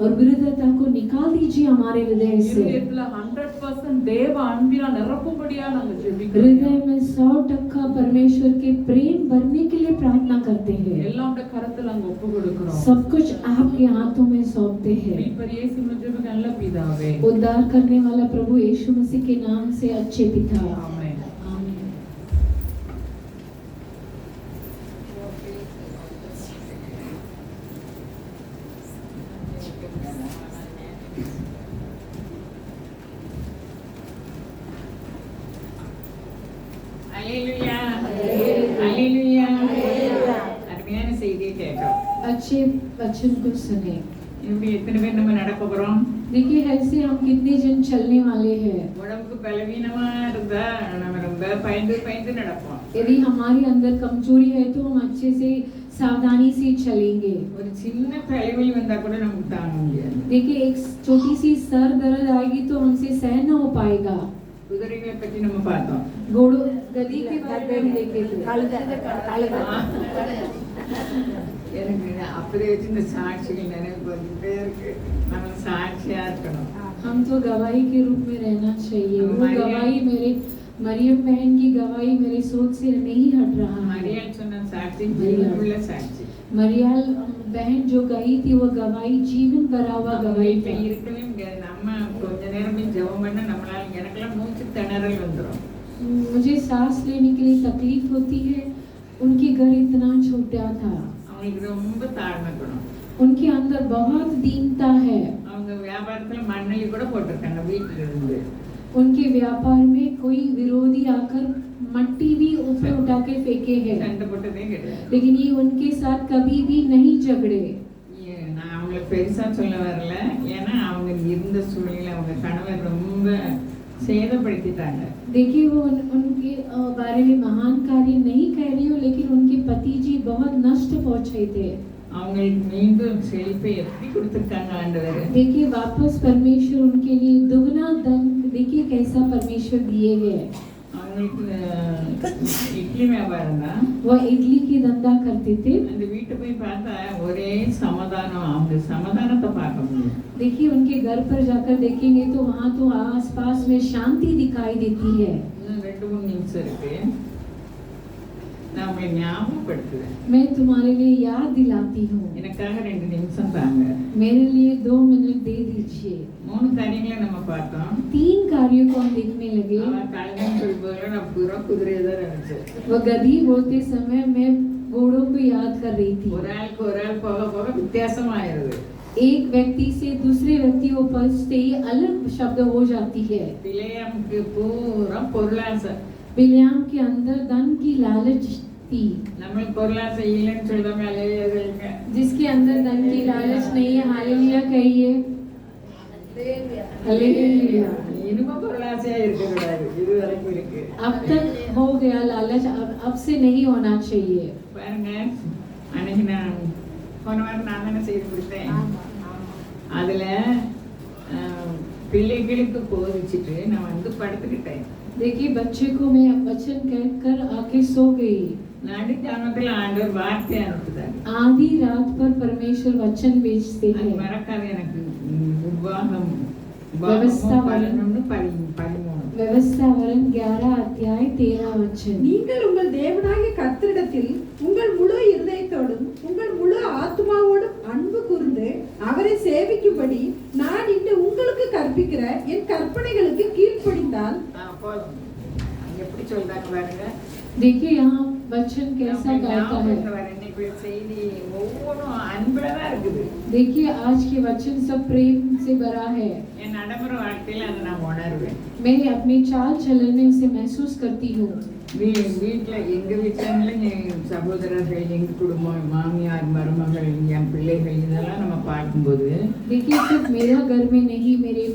और विरोधता को निकाल दीजिए हमारे हृदय से। இருதயத்துல 100% தேவ அன்பினால் நிரப்பும்படியா நாங்க ஜெபிக்கிறோம்। हृदय में 100% परमेश्वर के प्रेम भरने के लिए प्रार्थना करते हैं। எல்லாம் உங்க கரத்துல நாங்க ஒப்பு கொடுக்கிறோம்। सब कुछ आपके हाथों में सौंपते हैं। மீட்பர் இயேசு மூலமாக நல்ல பிதாவே, उद्धार करने वाला प्रभु यीशु मसीह के नाम से अच्छे पिता। ஆமென்। आमीन। அல்லேலூயா அல்லேலூயா அருமையான செய்தியை கேட்டோம்। अच्छे वचन को सुने। இப்படி எத்தனை பேர் நம்ம நடக்க போறோம்? देखिए ऐसे हम कितने जन चलने वाले हैं। உடம்புக்கு பலவீனமா இருந்தா நம்ம ரொம்ப பயந்து பயந்து நடப்போம்। यदि हमारे अंदर कमजोरी है तो हम अच्छे से सावधानी से चलेंगे। ஒரு சின்ன தலைவலி வந்தா கூட நமக்கு தாங்க முடியாது। देखिए एक छोटी सी सर दर्द आएगी तो हमसे सहन न हो पाएगा। குதிரைகளை பற்றி நம்ம பார்த்தோம்। घोड़ों गधी के बारे में हम देखे थे। எனக்கு அப்படியே வச்சு இந்த சாட்சிகள் நினைவு வந்துட்டே இருக்கு। நம்ம சாட்சியா இருக்கணும்। हम तो गवाही के रूप में रहना चाहिए। वो मरियम- गवाही मेरे मरियम बहन की गवाही मेरी सोच से नहीं हट रहा है। மரியாள் சொன்ன சாட்சி ஜீவனுள்ள சாட்சி। मरियाल बहन जो गई थी वो गवाही जीवन भरा हुआ நம்ம गवाही வீட்டுல थी। இருக்கவே முடியாது। நம்ம கொஞ்ச நேரம் ஜெபம் பண்ண நம்மளால எனக்கெல்லாம் மூச்சு திணறல் வந்துடும்। मुझे सांस लेने के लिए तकलीफ होती है। उनके घर इतना छोटा था। அவங்களுக்கு ரொம்ப தாழ்மை குணம்। उनके अंदर बहुत दीनता है। அவங்க வியாபாரத்துல மண்ணெல்லி கூட போட்டிருக்காங்க வீட்டுல இருந்து। उनके व्यापार में कोई विरोधी आकर मट्टी भी ऊपर उठा के फेंके हैं, சண்டை போட்டதே கிடையாது। लेकिन ये उनके साथ कभी भी नहीं झगड़े। நான் அவங்கள பெருசா சொல்ல வரல, ஏன்னா அவங்க இருந்த சூழ்நிலை அவங்க கணவர் ரொம்ப சேதப்படுத்திட்டாங்க। देखिए वो उनके बारे में महान कार्य नहीं कह रही हूँ, लेकिन उनके पति जी बहुत नष्ट पहुंचे थे। அவங்களுக்கு மீண்டும் செழிப்பை எப்படி கொடுத்திருக்காங்க ஆண்டவர்। देखिए वापस परमेश्वर उनके लिए दुगना धन, देखिए कैसा परमेश्वर दिए गए। அவங்களுக்கு இட்லி வியாபாரம் தான்। वो इडली की धंधा करते थे। அந்த வீட்டை போய் பார்த்தா ஒரே சமாதானம், அவங்க சமாதானத்தை பார்க்க முடியும்। देखिए उनके घर पर जाकर देखेंगे तो वहाँ तो आसपास में शांति दिखाई देती है। இன்னும் 2-3 நிமிஷம் இருக்கு। நான் உங்களை ஞாபகப்படுத்துவேன். मैं तुम्हारे लिए याद दिलाती हूँ. எனக்காக 2 நிமிஷம் தாங்க. मेरे लिए 2 मिनट दे दीजिए. 3 காரியங்களை நம்ம பார்த்தோம். 3 कार्यों को हम देखने लगे. அவன் கழுதைன்னு சொல்லும்போது நான் பூரா குதிரையை தான் நினைச்சேன். वो गधी बोलते समय मैं घोड़ों को याद कर रही थी. ஒரு ஆள் போக போக வித்தியாசமாயிருது. एक व्यक्ति से दूसरे व्यक्ति को पहुंचते ही अलग शब्द हो जाती है. பிள்ளையாமுக்கு பூரா பொருளாசை. बिलियाम के अंदर धन की लालच थी. நம்ம பொருளாசை இல்லைன்னு சொல்றோம். அல்லேலூயா. जिसके अंदर धन की लालच नहीं है, हालेलुया कहिए. हालेलुया. இனிமே பொருளாசையா இருக்கக்கூடாது. இது வரைக்கும் இருக்கு. अब तक हो गया लालच, अब से नहीं होना चाहिए. பாருங்க, அன்னைக்கு நான் போன வாரம் நான் தானே செய்து கொடுத்தேன். அதுல பிள்ளைகளுக்கு போதிச்சுட்டு நான் வந்து படுத்துக்கிட்டேன். देखिए बच्चे को मैं वचन कहकर आके सो गई. நடுக்காமத்துல ஆண்டவர் வார்த்தை அனுப்புதாரு. आधी रात पर परमेश्वर वचन भेजते அது हैं. மறக்காது எனக்கு. உபாகம் व्यवस्था 11:13. व्यवस्था वरन 11 अध्याय 13 वचन. நீங்கள் உங்கள் தேவனாகிய கர்த்தரிடத்தில் உங்கள் முழு இருதயத்தோடும் உங்கள் முழு ஆத்மாவோடும் அன்பு கூர்ந்து அவரை சேவிக்கும்படி நான் இன்று உங்களுக்கு கற்பிக்கிற என் கற்பனைகளுக்கு கீழ்ப்படிந்தால் போதும். எப்படி சொல்றாங்க பாருங்க. देखिए यहाँ वचन कैसा कहता है. இன்னைக்கு செய்தி ஒவ்வொன்றும் அன்புல தான் இருக்குது. देखिए आज के वचन सब प्रेम से भरा है. என் நடைமுறை வாழ்க்கையில அதை நான் உணர்வேன். मैं अपने चाल चलन में उसे महसूस करती हूँ. வீட்டுல எங்க வீட்டுல என் சகோதரர்கள், எங்க குடும்பம், மாமியார், மருமகள், என் பிள்ளைகள் இதெல்லாம் நம்ம பார்க்கும்போது देखिए सिर्फ मेरा घर में नहीं, मेरे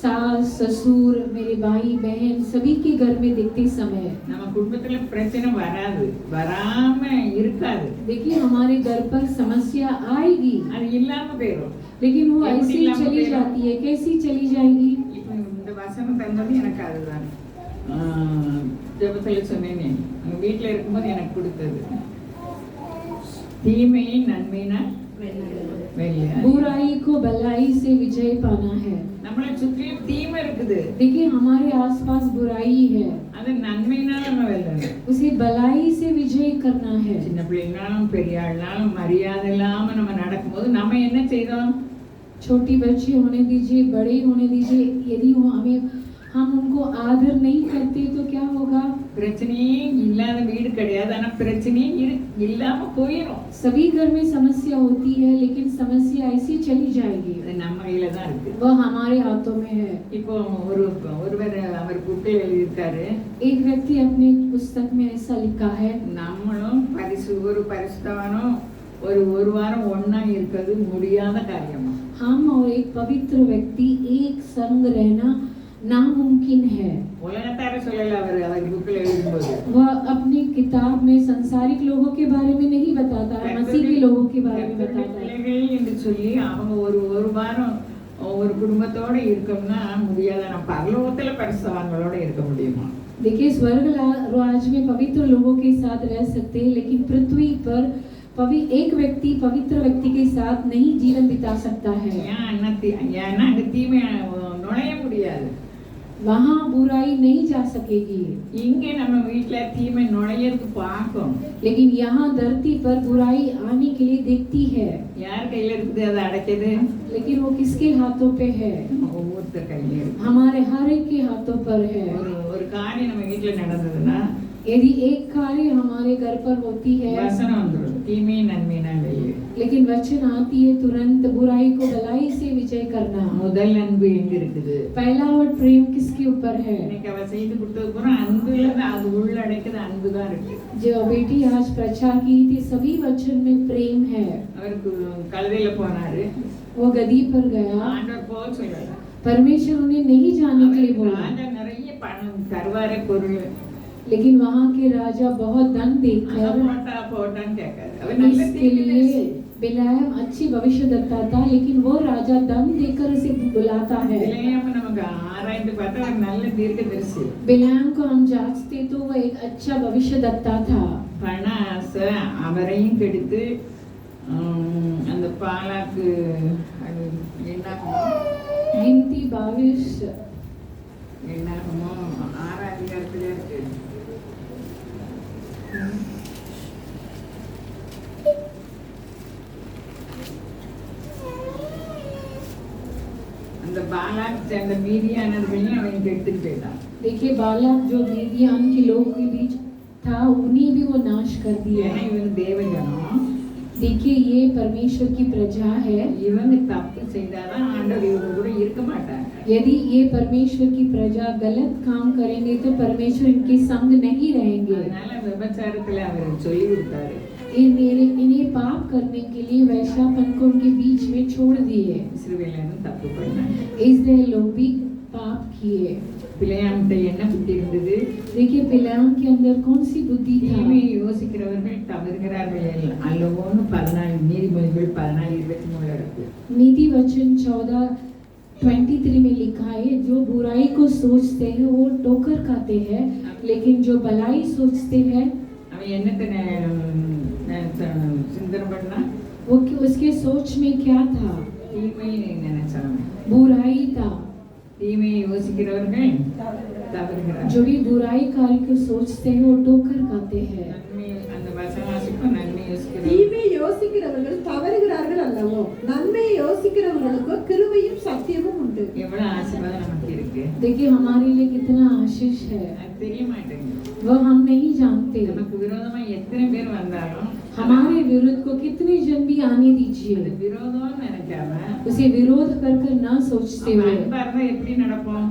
सास ससुर, मेरे भाई बहन सभी के घर में देखते समय நம்ம குடும்பத்துல பிரச்சனை வராது, வராம இருக்காது. देखिए हमारे घर पर समस्या आएगी, அது இல்லாம போயிடும். लेकिन वो ऐसी चली जाती है. कैसी चली जाएगी? இப்போ இந்த வசனம் தந்தது எனக்கு அதுதான். ஜெபத்துல சொன்னேனே, உங்க வீட்டுல இருக்கும்போது எனக்கு கொடுத்தது. தீமையை நன்மைனா வெல்ல. बुराई को भलाई से विजय पाना है. நம்மளை சுற்றிலும் தீமை இருக்குது. देखिए हमारे आसपास बुराई है, அது நன்மையினால நம்ம வெல்லணும். उसे भलाई से विजय करना है. சின்ன பிள்ளைங்களாலும் பெரிய ஆள்னாலும் மரியாதை இல்லாம நம்ம நடக்கும்போது நம்ம என்ன செய்தோம்? छोटी बच्चे होने दीजिए, बड़े होने दीजिए, यदि हम उनको आदर नहीं करते तो क्या होगा? பிரச்சனையே இல்லாத வீடு கிடையாது, ஆனா பிரச்சனையே இல்லாம போயிடும். सभी घर में समस्या होती है, लेकिन समस्या ऐसी चली जाएगी. அது நம்ம கையில தான் இருக்கு. वह हमारे हाथों में है. இப்போ ஒருவர் அவர் புக்கில் எழுதியிருக்காரு. एक व्यक्ति अपने पुस्तक में ऐसा लिखा है, நம்மளும் ஒரு பரிசுத்தவானும் ஒரு வாரம் ஒண்ணா இருக்கிறது முடியாத காரியமா? हम और एक पवित्र व्यक्ति एक संग रहना नामुमकिन है. உலகத்தார சொல்லல அவர் புக்கில் எழுதும்போது. वह अपनी किताब में संसारिक लोगों के बारे में नहीं बताता है, मसीह के लोगों के बारे में बताता है. பிள்ளைகள் என்று சொல்லி அவங்க ஒரு வாரம் ஒரு குடும்பத்தோட இருக்கணும்னா முடியாத. நம்ம பரலோகத்துல பரிசுத்தவான்களோட இருக்க முடியுமா? देखिए स्वर्ग राज में पवित्र लोगों के साथ रह सकते हैं, लेकिन पृथ्वी पर एक व्यक्ति पवित्र व्यक्ति के साथ नहीं जीवन बिता सकता है. ஏன்னா அங்க தீமை நுழைய முடியாது. वहाँ बुराई नहीं जा सकेगी. இங்கே நம்ம வீட்டுல தீமை நுழையறதுக்கு பார்க்கும். लेकिन यहाँ धरती पर बुराई आने के लिए देखती है. யார் கையில இருக்குது அதை அடைக்குது? लेकिन वो किसके हाथों पे है? ஒவ்வொருத்தர் கையில இருக்கு. हमारे हर एक के हाथों पर है. ஒரு காரியம் நம்ம வீட்டுல நடந்ததுன்னா यदि एक कार्य हमारे घर पर होती है, வசனம் வந்துடும், தீமை நன்மைனா வெல்லு. लेकिन वचन आती है तुरंत बुराई को भलाई से विजय करना. முதல் அன்பு எங்க இருக்குது? पहला और प्रेम किसके ऊपर है? இன்னைக்கு அவ செய்து கொடுத்தது பூரா அன்புல தான், அது உள்ள அடைக்குது அன்பு தான் இருக்கு. जो बेटी आज प्रचार की थी सभी वचन में प्रेम है. அவருக்கு கழுதையில போனாரு. वो गदी पर गया, ஆண்டவர் போக சொல்லல. परमेश्वर उन्हें नहीं जाने के लिए बोला, ராஜா நிறைய பணம் தருவாரே பொருள். लेकिन वहाँ के राजा बहुत धन देकर போட்டான்னு கேட்காரு. அவர் நல்ல इसके लिए बिलायम अच्छी भविष्यद्वक्ता था, लेकिन वो राजा धन देकर उसे बुलाता है. பிலேயாம் நமக்கு ஆராய்ந்து பார்த்தா ஒரு நல்ல தீர்க்கதரிசி. बिलायम को हम जांचते तो वो एक अच्छा भविष्यद्वक्ता था. பண ஆசை அவரையும் கெடுத்து அந்த பாலாக்கு அது என்னாகுமோ गिनती 22 என்னாகுமோ 6 அதிகாரத்துல இருக்கு. அந்த பாலாக் அந்த மீதியானவர்களையும் அவன் எடுத்துட்டு போயிட்டான். देखिए बालाक जो मीदियान के लोग के बीच था उन्हें भी वो नाश कर दिया। ஏன்னா இவன் தேவஜனம். देखिए ये परमेश्वर की प्रजा है। இவங்க தப்பு செய்தாதான் ஆண்டவர் இவங்க கூட இருக்க மாட்டாங்க. यदि ये परमेश्वर की प्रजा गलत काम करेंगे तो परमेश्वर इनके संग नहीं रहेंगे। அதனால விபச்சாரத்துல அவர் சொல்லி கொடுத்தாரு. इन्हें पाप करने के लिए वैश्यापन को उनके बीच में छोड़ दिए। இஸ்ரவேலரும் தப்பு பண்ணாங்க. इस्राएल लोग भी पाप किए। பிள்ளையாம்கிட்ட என்ன புத்தி இருந்தது? देखिए बिलाम के अंदर कौन सी बुद्धि था? தீமை யோசிக்கிறவர்கள் தவறுகிறார்கள் அல்லவோன்னு 14 நீதிமொழிகள் 14:23 இருக்கு. नीति वचन 14:23 में लिखा है, जो बुराई को सोचते हैं वो ठोकर खाते हैं, लेकिन जो भलाई सोचते हैं அவன் என்னத்தை சிந்தனை பண்ணா? वो उसके सोच में क्या था? தீமை நினைச்சாங்க. बुराई था। தீமையை யோசிக்கிறவர்கள் தவறுகிறார்கள். जो भी बुराई कार्य को सोचते हैं वो ठोकर खाते हैं। நன்மை அந்த வசனவாசிக்கும் நன்மை யோசிக்கிறவர்கள் தீமை யோசிக்கிறவர்கள் தவறுகிறார்கள் அல்லவோ, நன்மை யோசிக்கிறவர்களுக்கு கிருபையும் சத்தியமும் உண்டு. எவ்வளவு ஆசீர்வாதம் நமக்கு இருக்கு. देखिए हमारे लिए कितना आशीष है, அது தெரிய மாட்டேங்குது. वह हम नहीं जानते। நமக்கு விரோதமா எத்தனை பேர் வந்தாலும் हमारे विरुद्ध को कितने जन भी आने அது दीजिए, விரோதம்னு நினைக்காம उसे विरोध कर कर ना सोचते அவன் हुए। அன்பா இருந்தா எப்படி நடப்போம்?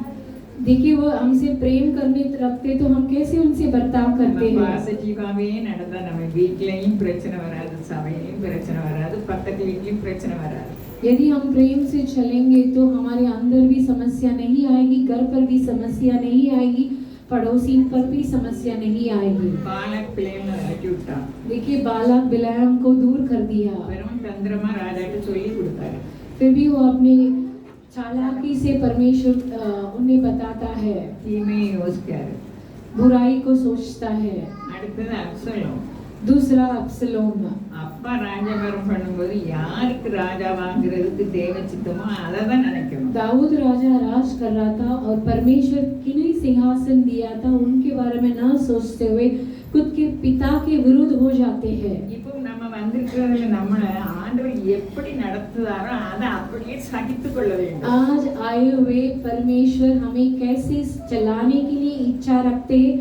देखिए वो हमसे प्रेम करने रखते तो हम कैसे उनसे बर्ताव करते நம்ம हैं। பாசிட்டிவாவே நடந்தா நம்ம வீட்லயும் பிரச்சனை வராது, சபையிலயும் பிரச்சனை வராது, பக்கத்து வீட்லயும் பிரச்சனை வராது. यदि हम प्रेम से चलेंगे तो हमारे अंदर भी समस्या नहीं आएगी, घर पर भी समस्या नहीं आएगी, पड़ोसी पर भी समस्या नहीं आएगी। பாலக் பிள்ளைகளை விரட்டி விட்டான். देखिए बालाक बिलाम को दूर कर दिया, வெறும் தந்திரமா ராஜாக்கு சொல்லி கொடுத்தாரு. फिर भी वो अपने चालाकी से परमेश्वर उन्हें बताता है, தீமையை யோசிக்காரு. बुराई को सोचता है। அடுத்தது அப்சலோம். दूसरा अब्सलोम। அப்பா ராஜபாரம் பண்ணும்போது யாருக்கு ராஜாவாங்கிறதுக்கு தேவ சித்தமோ அதை தான் நினைக்கணும். दाऊद राजा राज कर रहा था और परमेश्वर किन्हीं सिंहासन दिया था उनके बारे में न सोचते हुए खुद के पिता के विरुद्ध हो जाते हैं। இப்போ நம்ம வந்திருக்கிறதுல நம்மள ஆண்டவர் எப்படி நடத்துதாரோ அதை அப்படியே சகித்துக் கொள்ள வேண்டும். आज आए हुए परमेश्वर हमें कैसे चलाने के लिए इच्छा रखते हैं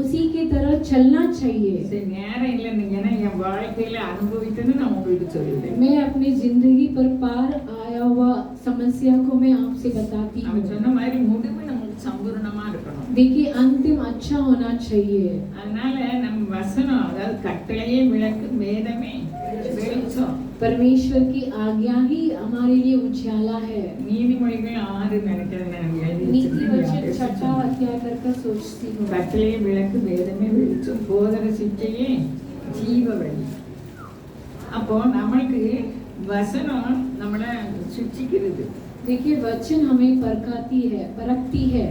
उसी के तरह चलना चाहिए। சரி, நேரம் இல்லை, ஏன்னா என் வாழ்க்கையில அனுபவித்தது நான் உங்களுக்கு சொல்லுவேன். मैं अपनी जिंदगी पर पार आया हुआ समस्या को मैं आपसे बताती हूँ। அவன் சொன்ன மாதிரி முடிவு நமக்கு சம்பூர்ணமா இருக்கணும். देखिए अंतिम अच्छा होना चाहिए। அதனால நம்ம வசனம், அதாவது கட்டளையே விளக்கு, வேதமே வெளிச்சம். परमेश्वर की आज्ञा ही हमारे लिए उजाला है। நீதிமொழிகள் 6 நினைக்கிறேன் நான் எழுதி नीति वचन வச்சிருக்கேன். 6 अध्याय कर सोचती हूँ। கட்டளையே விளக்கு, வேதமே வெளிச்சம், போதக சிட்டையே ஜீவ வழி. அப்போ நமக்கு வசனம் நம்மளை சுச்சிக்கிறது. देखिए वचन हमें परखती है।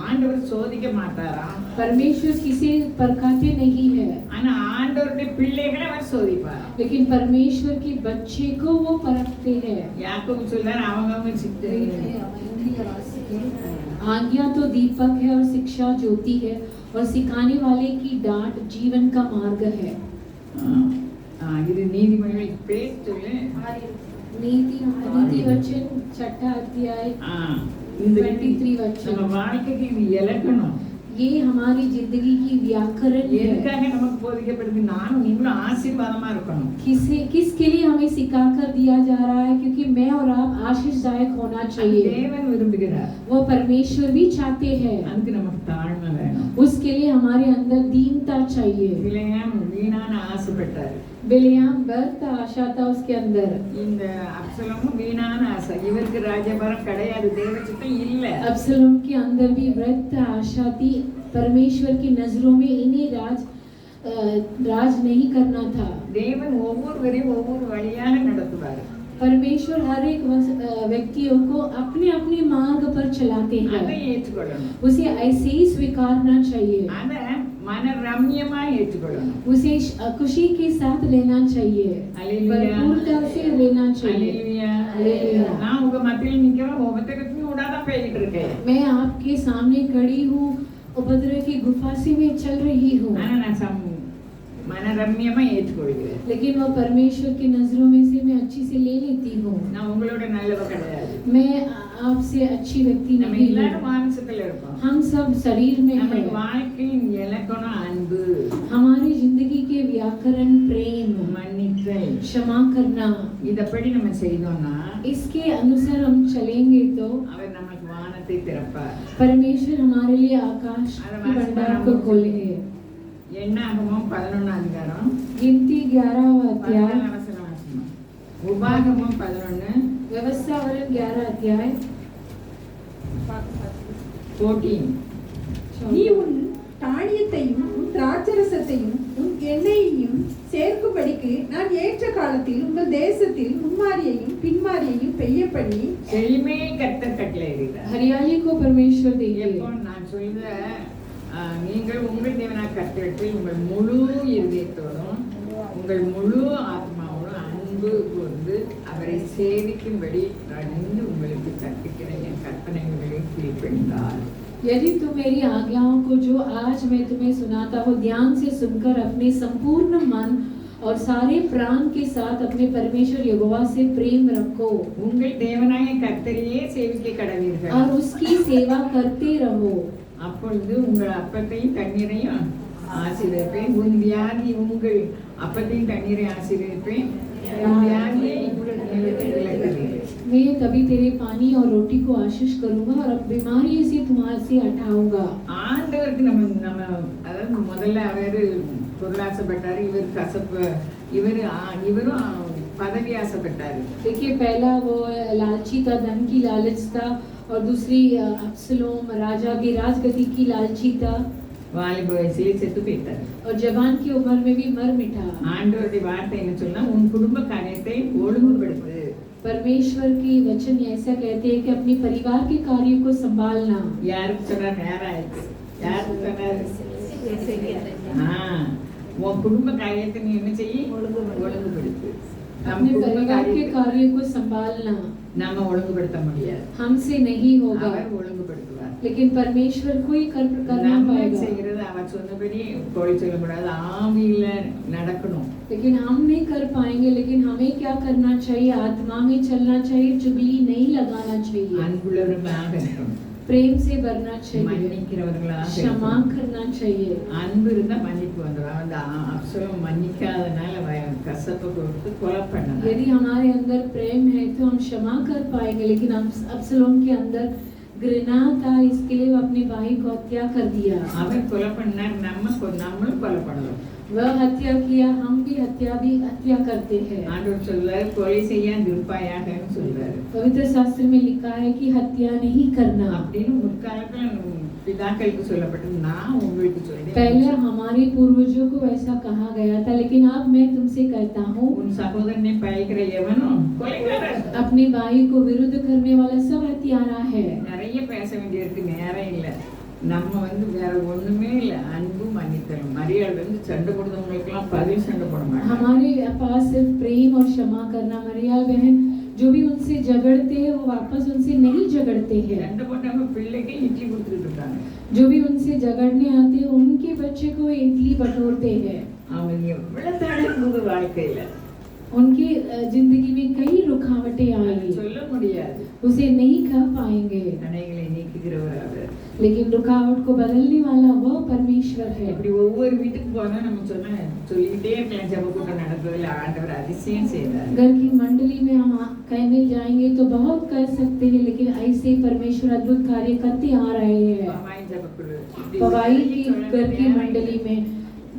ஆண்டவர் சோதிக்க மாட்டாராம். परमेश्वर किसे परखाते नहीं है, ஆனா ஆண்டவருடைய பிள்ளைகளை அவர் சோதிப்பார். लेकिन परमेश्वर के बच्चे को वो परखते हैं। யாக்கோபு சொல்றார், அவங்கவங்க சித்தை. आज्ञा तो दीपक है और शिक्षा ज्योति है और सिखाने वाले की डांट जीवन का मार्ग है। இது நீதிமொழிகள் பேர் சொல்லு. नीति वचन 6 अध्याय இந்த 23 वचन। நம்ம வாழ்க்கைக்கு இது இலக்கணம். ये हमारी जिंदगी की व्याकरण है। எதுக்காக நமக்கு போதிக்கப்படுது? நானும் நீங்களும் ஆசீர்வாதமா இருக்கணும். किसके लिए हमें सिखाकर दिया जा रहा है? क्योंकि मैं और आप आशीषदायक होना चाहिए। தேவன் விரும்புகிறார். वो परमेश्वर भी चाहते हैं। அதுக்கு நமக்கு தாழ்மை வேணும். उसके लिए हमारे अंदर दीनता चाहिए। பிள்ளையாம் வீணான ஆசைப்பட்டார். बिलियाम व्यर्थ आशा था उसके अंदर। இந்த அப்சலமும் வீணான ஆசை. இவருக்கு ராஜபாரம் கிடையாது, தேவ சித்தம் இல்ல. अब्सलोम के अंदर भी व्यर्थ आशा थी। परमेश्वर की नजरों में इन्हें राज नहीं करना था। தேவன் ஒவ்வொருவரையும் ஒவ்வொரு வழியாக நடத்துவார். परमेश्वर हर एक व्यक्तियों को अपने अपने मार्ग पर चलाते அதை हैं। ஏற்றுக்கொள்ளணும். उसे ऐसे ही स्वीकारना चाहिए, அதை மன ரம்யமா ஏற்றுக்கொள்ளணும். उसे खुशी के साथ लेना चाहिए, அல்லேலூயா. भरपूरता से लेना चाहिए। அல்லேலூயா. அல்லேலூயா। நான் உங்க மத்தியில் நிக்கிறேன், உபத்திரத்தின் ஊடாதான் போய்கிட்டு இருக்கேன். मैं आपके सामने खड़ी हूँ, उपद्रव की गुफा से मैं चल रही हूँ, ஆனா நான் மனரம்யமா ஏற்றுக்கொள்கிறேன். लेकिन वो परमेश्वर की नजरों में से मैं अच्छी से ले लेती हूँ। நான் உங்களோட நல்லவ கிடையாது. मैं आपसे अच्छी व्यक्ति நம்ம नहीं எல்லாரும் हूँ। மாம்சத்துல இருக்கோம். हम सब शरीर में நம்ம हैं। வாழ்க்கையின் இலக்கணம் அன்பு, हमारी जिंदगी के व्याकरण प्रेम, மன்னித்தல். क्षमा करना, இதப்படி நம்ம செய்தோம்னா इसके अनुसार हम चलेंगे तो அவர் நமக்கு வானத்தை திறப்பார். परमेश्वर हमारे लिए आकाश के भंडार को खोले। என்னாகமம் 11 அதிகாரம் गिनती 11वां अध्याय, 14 வசனம் வாசிக்கணும். உபாகமம் 11 व्यवस्थावरण 11 अध्याय 14. நீ உன் தானியத்தையும் உன் திராட்சரசத்தையும் உன் எண்ணெயையும் சேர்க்கும்படிக்கு நான் ஏற்ற காலத்தில் உங்கள் தேசத்தில் முன்மாரியையும் பின்மாரியையும் பெய்ய பண்ணி செழிமையை கர்த்தர் கட்டளையிடுகிறார். हरियाली को परमेश्वर देंगे। எப்போ நான் சொல்ற நீங்கள் உங்கள் தேவனாக கர்த்தரிடத்தில் உங்கள் முழு இருதயத்தோடும் உங்கள் முழு ஆத்மாவோடும் அன்பு கூர்ந்து அவரை சேவிக்கும்படி நான் இன்று உங்களுக்கு கற்பிக்கிற என் கற்பனைகளை கீழ்ப்படிந்தால், यदि तुम मेरी आज्ञाओं को जो आज मैं तुम्हें सुनाता हूँ ध्यान से सुनकर अपने संपूर्ण मन और सारे प्राण के साथ अपने परमेश्वर यहोवा से प्रेम रखो உங்கள் தேவனாய கர்த்தரையே சேவிக்க கடவீர்கள். और उसकी सेवा करते रहो, அப்பொழுது உங்கள் அப்பத்தையும் தண்ணீரையும் ஆசீர்வதிப்பேன். உன் வியாதி உங்கள் அப்பத்தையும் தண்ணீரை ஆசீர்வதிப்பேன். உன் வியாதியை விலக்குவேன். मैं तभी तेरे पानी और रोटी को आशीष करूंगा और अब बीमारी से तुम्हारे से हटाऊंगा। ஆண்டவருக்கு நம்ம அதாவது முதல்ல அவர் பொருளாசைப்பட்டாரு, இவர் கசப்பு, இவரும் பதவி ஆசைப்பட்டாரு. देखिए पहला वो लालची था, धन की लालच था, और दूसरी अब्सलोम राजा की राजगद्दी की लालची था, வாலிப வயசுலயே செத்து போயிட்டாரு. और जवान की उम्र में भी मर मिटा। ஆண்டவருடைய வார்த்தை என்ன சொன்னா, உன் குடும்ப காரியத்தை ஒழுங்குபடுத்து. परमेश्वर की वचन ऐसा कहते हैं कि अपने परिवार के कार्यों को संभालना। யாருக்கு சொன்னார்? யாராச்சு யாருக்கு சொன்னார்? உன் குடும்ப காரியத்தை நீ என்ன செய்ய? ஒழுங்குபடுத்து. अपने परिवार के कार्यों को संभालना நம்ம ஒழுங்குபடுத்த முடியாது, हमसे नहीं होगा, அவர் ஒழுங்குபடுத்துவார். लेकिन परमेश्वर को ही करना நம்ம पाएगा। செய்யறது அவர் சொன்னபடி கோழி சொல்லக்கூடாது, ஆவியில நடக்கணும். लेकिन हम नहीं कर पाएंगे, लेकिन हमें क्या करना चाहिए? आत्मा में चलना चाहिए, चुगली नहीं लगाना चाहिए, அன்புள்ளவர்களாக இருக்கணும், प्रेम से भरना चाहिए, மன்னிக்கிறவர்களாக क्षमा இருக்கணும். करना चाहिए। அன்பு இருந்தா மன்னிப்பு வந்துடும். அந்த அப்சலோம் மன்னிக்காதனால கசப்பை கொடுத்து கொலை பண்ணாங்க. यदि हमारे अंदर प्रेम है तो हम क्षमा कर पाएंगे, लेकिन हम अब्सलोम के अंदर घृणा था, इसके लिए वो अपने भाई को हत्या कर दिया। அவன் கொலை பண்ணார், நம்மளும் கொலை பண்ணலாம். वह हत्या किया, हम भी हत्या करते हैं। ஆண்டவர் சொல்றாரு, கொலை செய்யாதிருப்பாயாகன்னு சொல்றாரு. पवित्र शास्त्र में लिखा है कि हत्या नहीं करना। அப்படின்னு முற்காலத்துல பிதாக்களுக்கு சொல்லப்பட்டது, நான் உங்களுக்கு சொல்றேன். पहले हमारे पूर्वजों को ऐसा कहा गया था, लेकिन अब मैं तुमसे कहता हूँ, உன் சகோதரனை பழிக்கிற எவனும் கொலைகாரன். अपने भाई को विरुद्ध करने वाला सब हत्यारा है। நிறைய பேச வேண்டியிருக்கு, நேரம் இல்லை. நம்ம வேற ஒண்ணுமே இல்லை, அன்பு மன்னித்தலும். மரியாள் சண்டை கொடுத்தவங்களுக்கெல்லாம் பதில் சண்டை போட மாட்டாங்க. हमारे पास सिर्फ प्रेम और क्षमा करना। मरियाल बहन जो भी उनसे झगड़ते हैं वो वापस उनसे नहीं झगड़ते हैं। சண்டை போட்டவங்க பிள்ளைக்கு இட்லி கொடுத்துட்டு இருக்காங்க. जो भी उनसे झगड़ने आते हैं उनके बच्चे को इडली बटोरते हैं। அவங்க எவ்வளவு தடை வாழ்க்கையில उनकी जिंदगी में कई रुकावटें आई, சொல்ல முடியாது. उसे नहीं कह पाएंगे, தடைகளை நீக்குகிறவர் அவர். लेकिन रुकावट को बदलने वाला वो परमेश्वर है। இப்படி ஒவ்வொரு வீட்டுக்கு போனா நம்ம சொல்லிக்கிட்டே இருக்கலாம், ஜெப கூட்டம் நடந்ததில் ஆண்டவர் அதிசயம் செய்தார். घर की मंडली में हम कहने जाएंगे तो बहुत कर सकते हैं, लेकिन ऐसे परमेश्वर अद्भुत कार्य करते आ रहे हैं। பவாய் ஜெபக்குழு, पवाई की घर की मंडली में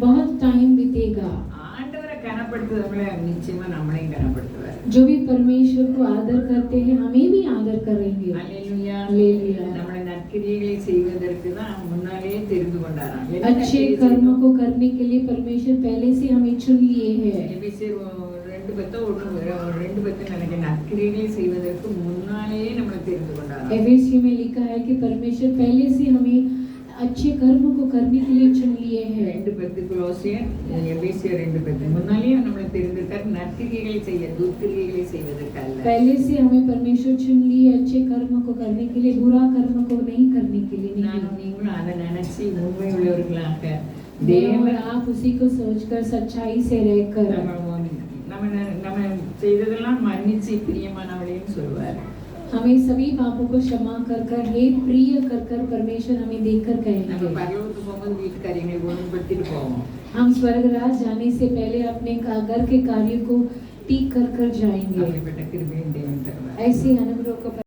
बहुत टाइम बीतेगा। ஆண்டவரை கனப்படுத்துறவங்கள நிச்சயமா நம்மளையும் கனப்படுத்துவார். जो भी परमेश्वर को आदर करते हैं हमें भी आदर करेंगे। அல்லேலூயா. हालेलुया। நம்மளை நற்கிரியைகளை செய்வதற்கு தான் முன்னாலே தெரிந்து கொண்டாராம். अच्छे कर्मों को करने के लिए परमेश्वर पहले से हमें चुन लिए हैं। எபேசியர் 2:1 நினைக்க நற்கிரியைகளை செய்வதற்கு முன்னாலே நம்மளை தெரிந்து கொண்டாராம். एफेसियों में लिखा है कि परमेश्वर पहले से हमें अच्छे कर्म को करने के लिए चुन लिए हैं। 2:10 கொலோசியர், எபேசியர் 2:10. முன்னாலேயே நம்மளை தெரிந்திருக்கார் நற்கிரியைகளை செய்ய, துர்க்கிரியைகளை செய்வதற்கல்ல. पहले से हमें परमेश्वर चुन लिए अच्छे कर्म को करने के लिए, बुरा कर्म को नहीं करने के लिए। நானும் நீங்களும் அதை நினைச்சு உண்மை உள்ளவர்களாக मैं और தேவன் आप उसी को सोचकर सच्चाई से रहकर நம்ம செய்ததெல்லாம் மன்னிச்சு பிரியமானவளையும் சொல்வார். हमें सभी पापों को क्षमा कर कर, हे प्रिय कर कर परमेश्वर हमें देखकर நம்ம कहेंगे। பரலோகத்துக்கு போகும்போது வீட்டு காரியங்களை ஒழுங்குபடுத்திட்டு போவோம். हम स्वर्गराज जाने से पहले अपने घर के कार्यों को ठीक कर कर जाएंगे। அப்படிப்பட்ட கிருபையை தேவன் தருவார். ऐसे अनुभव को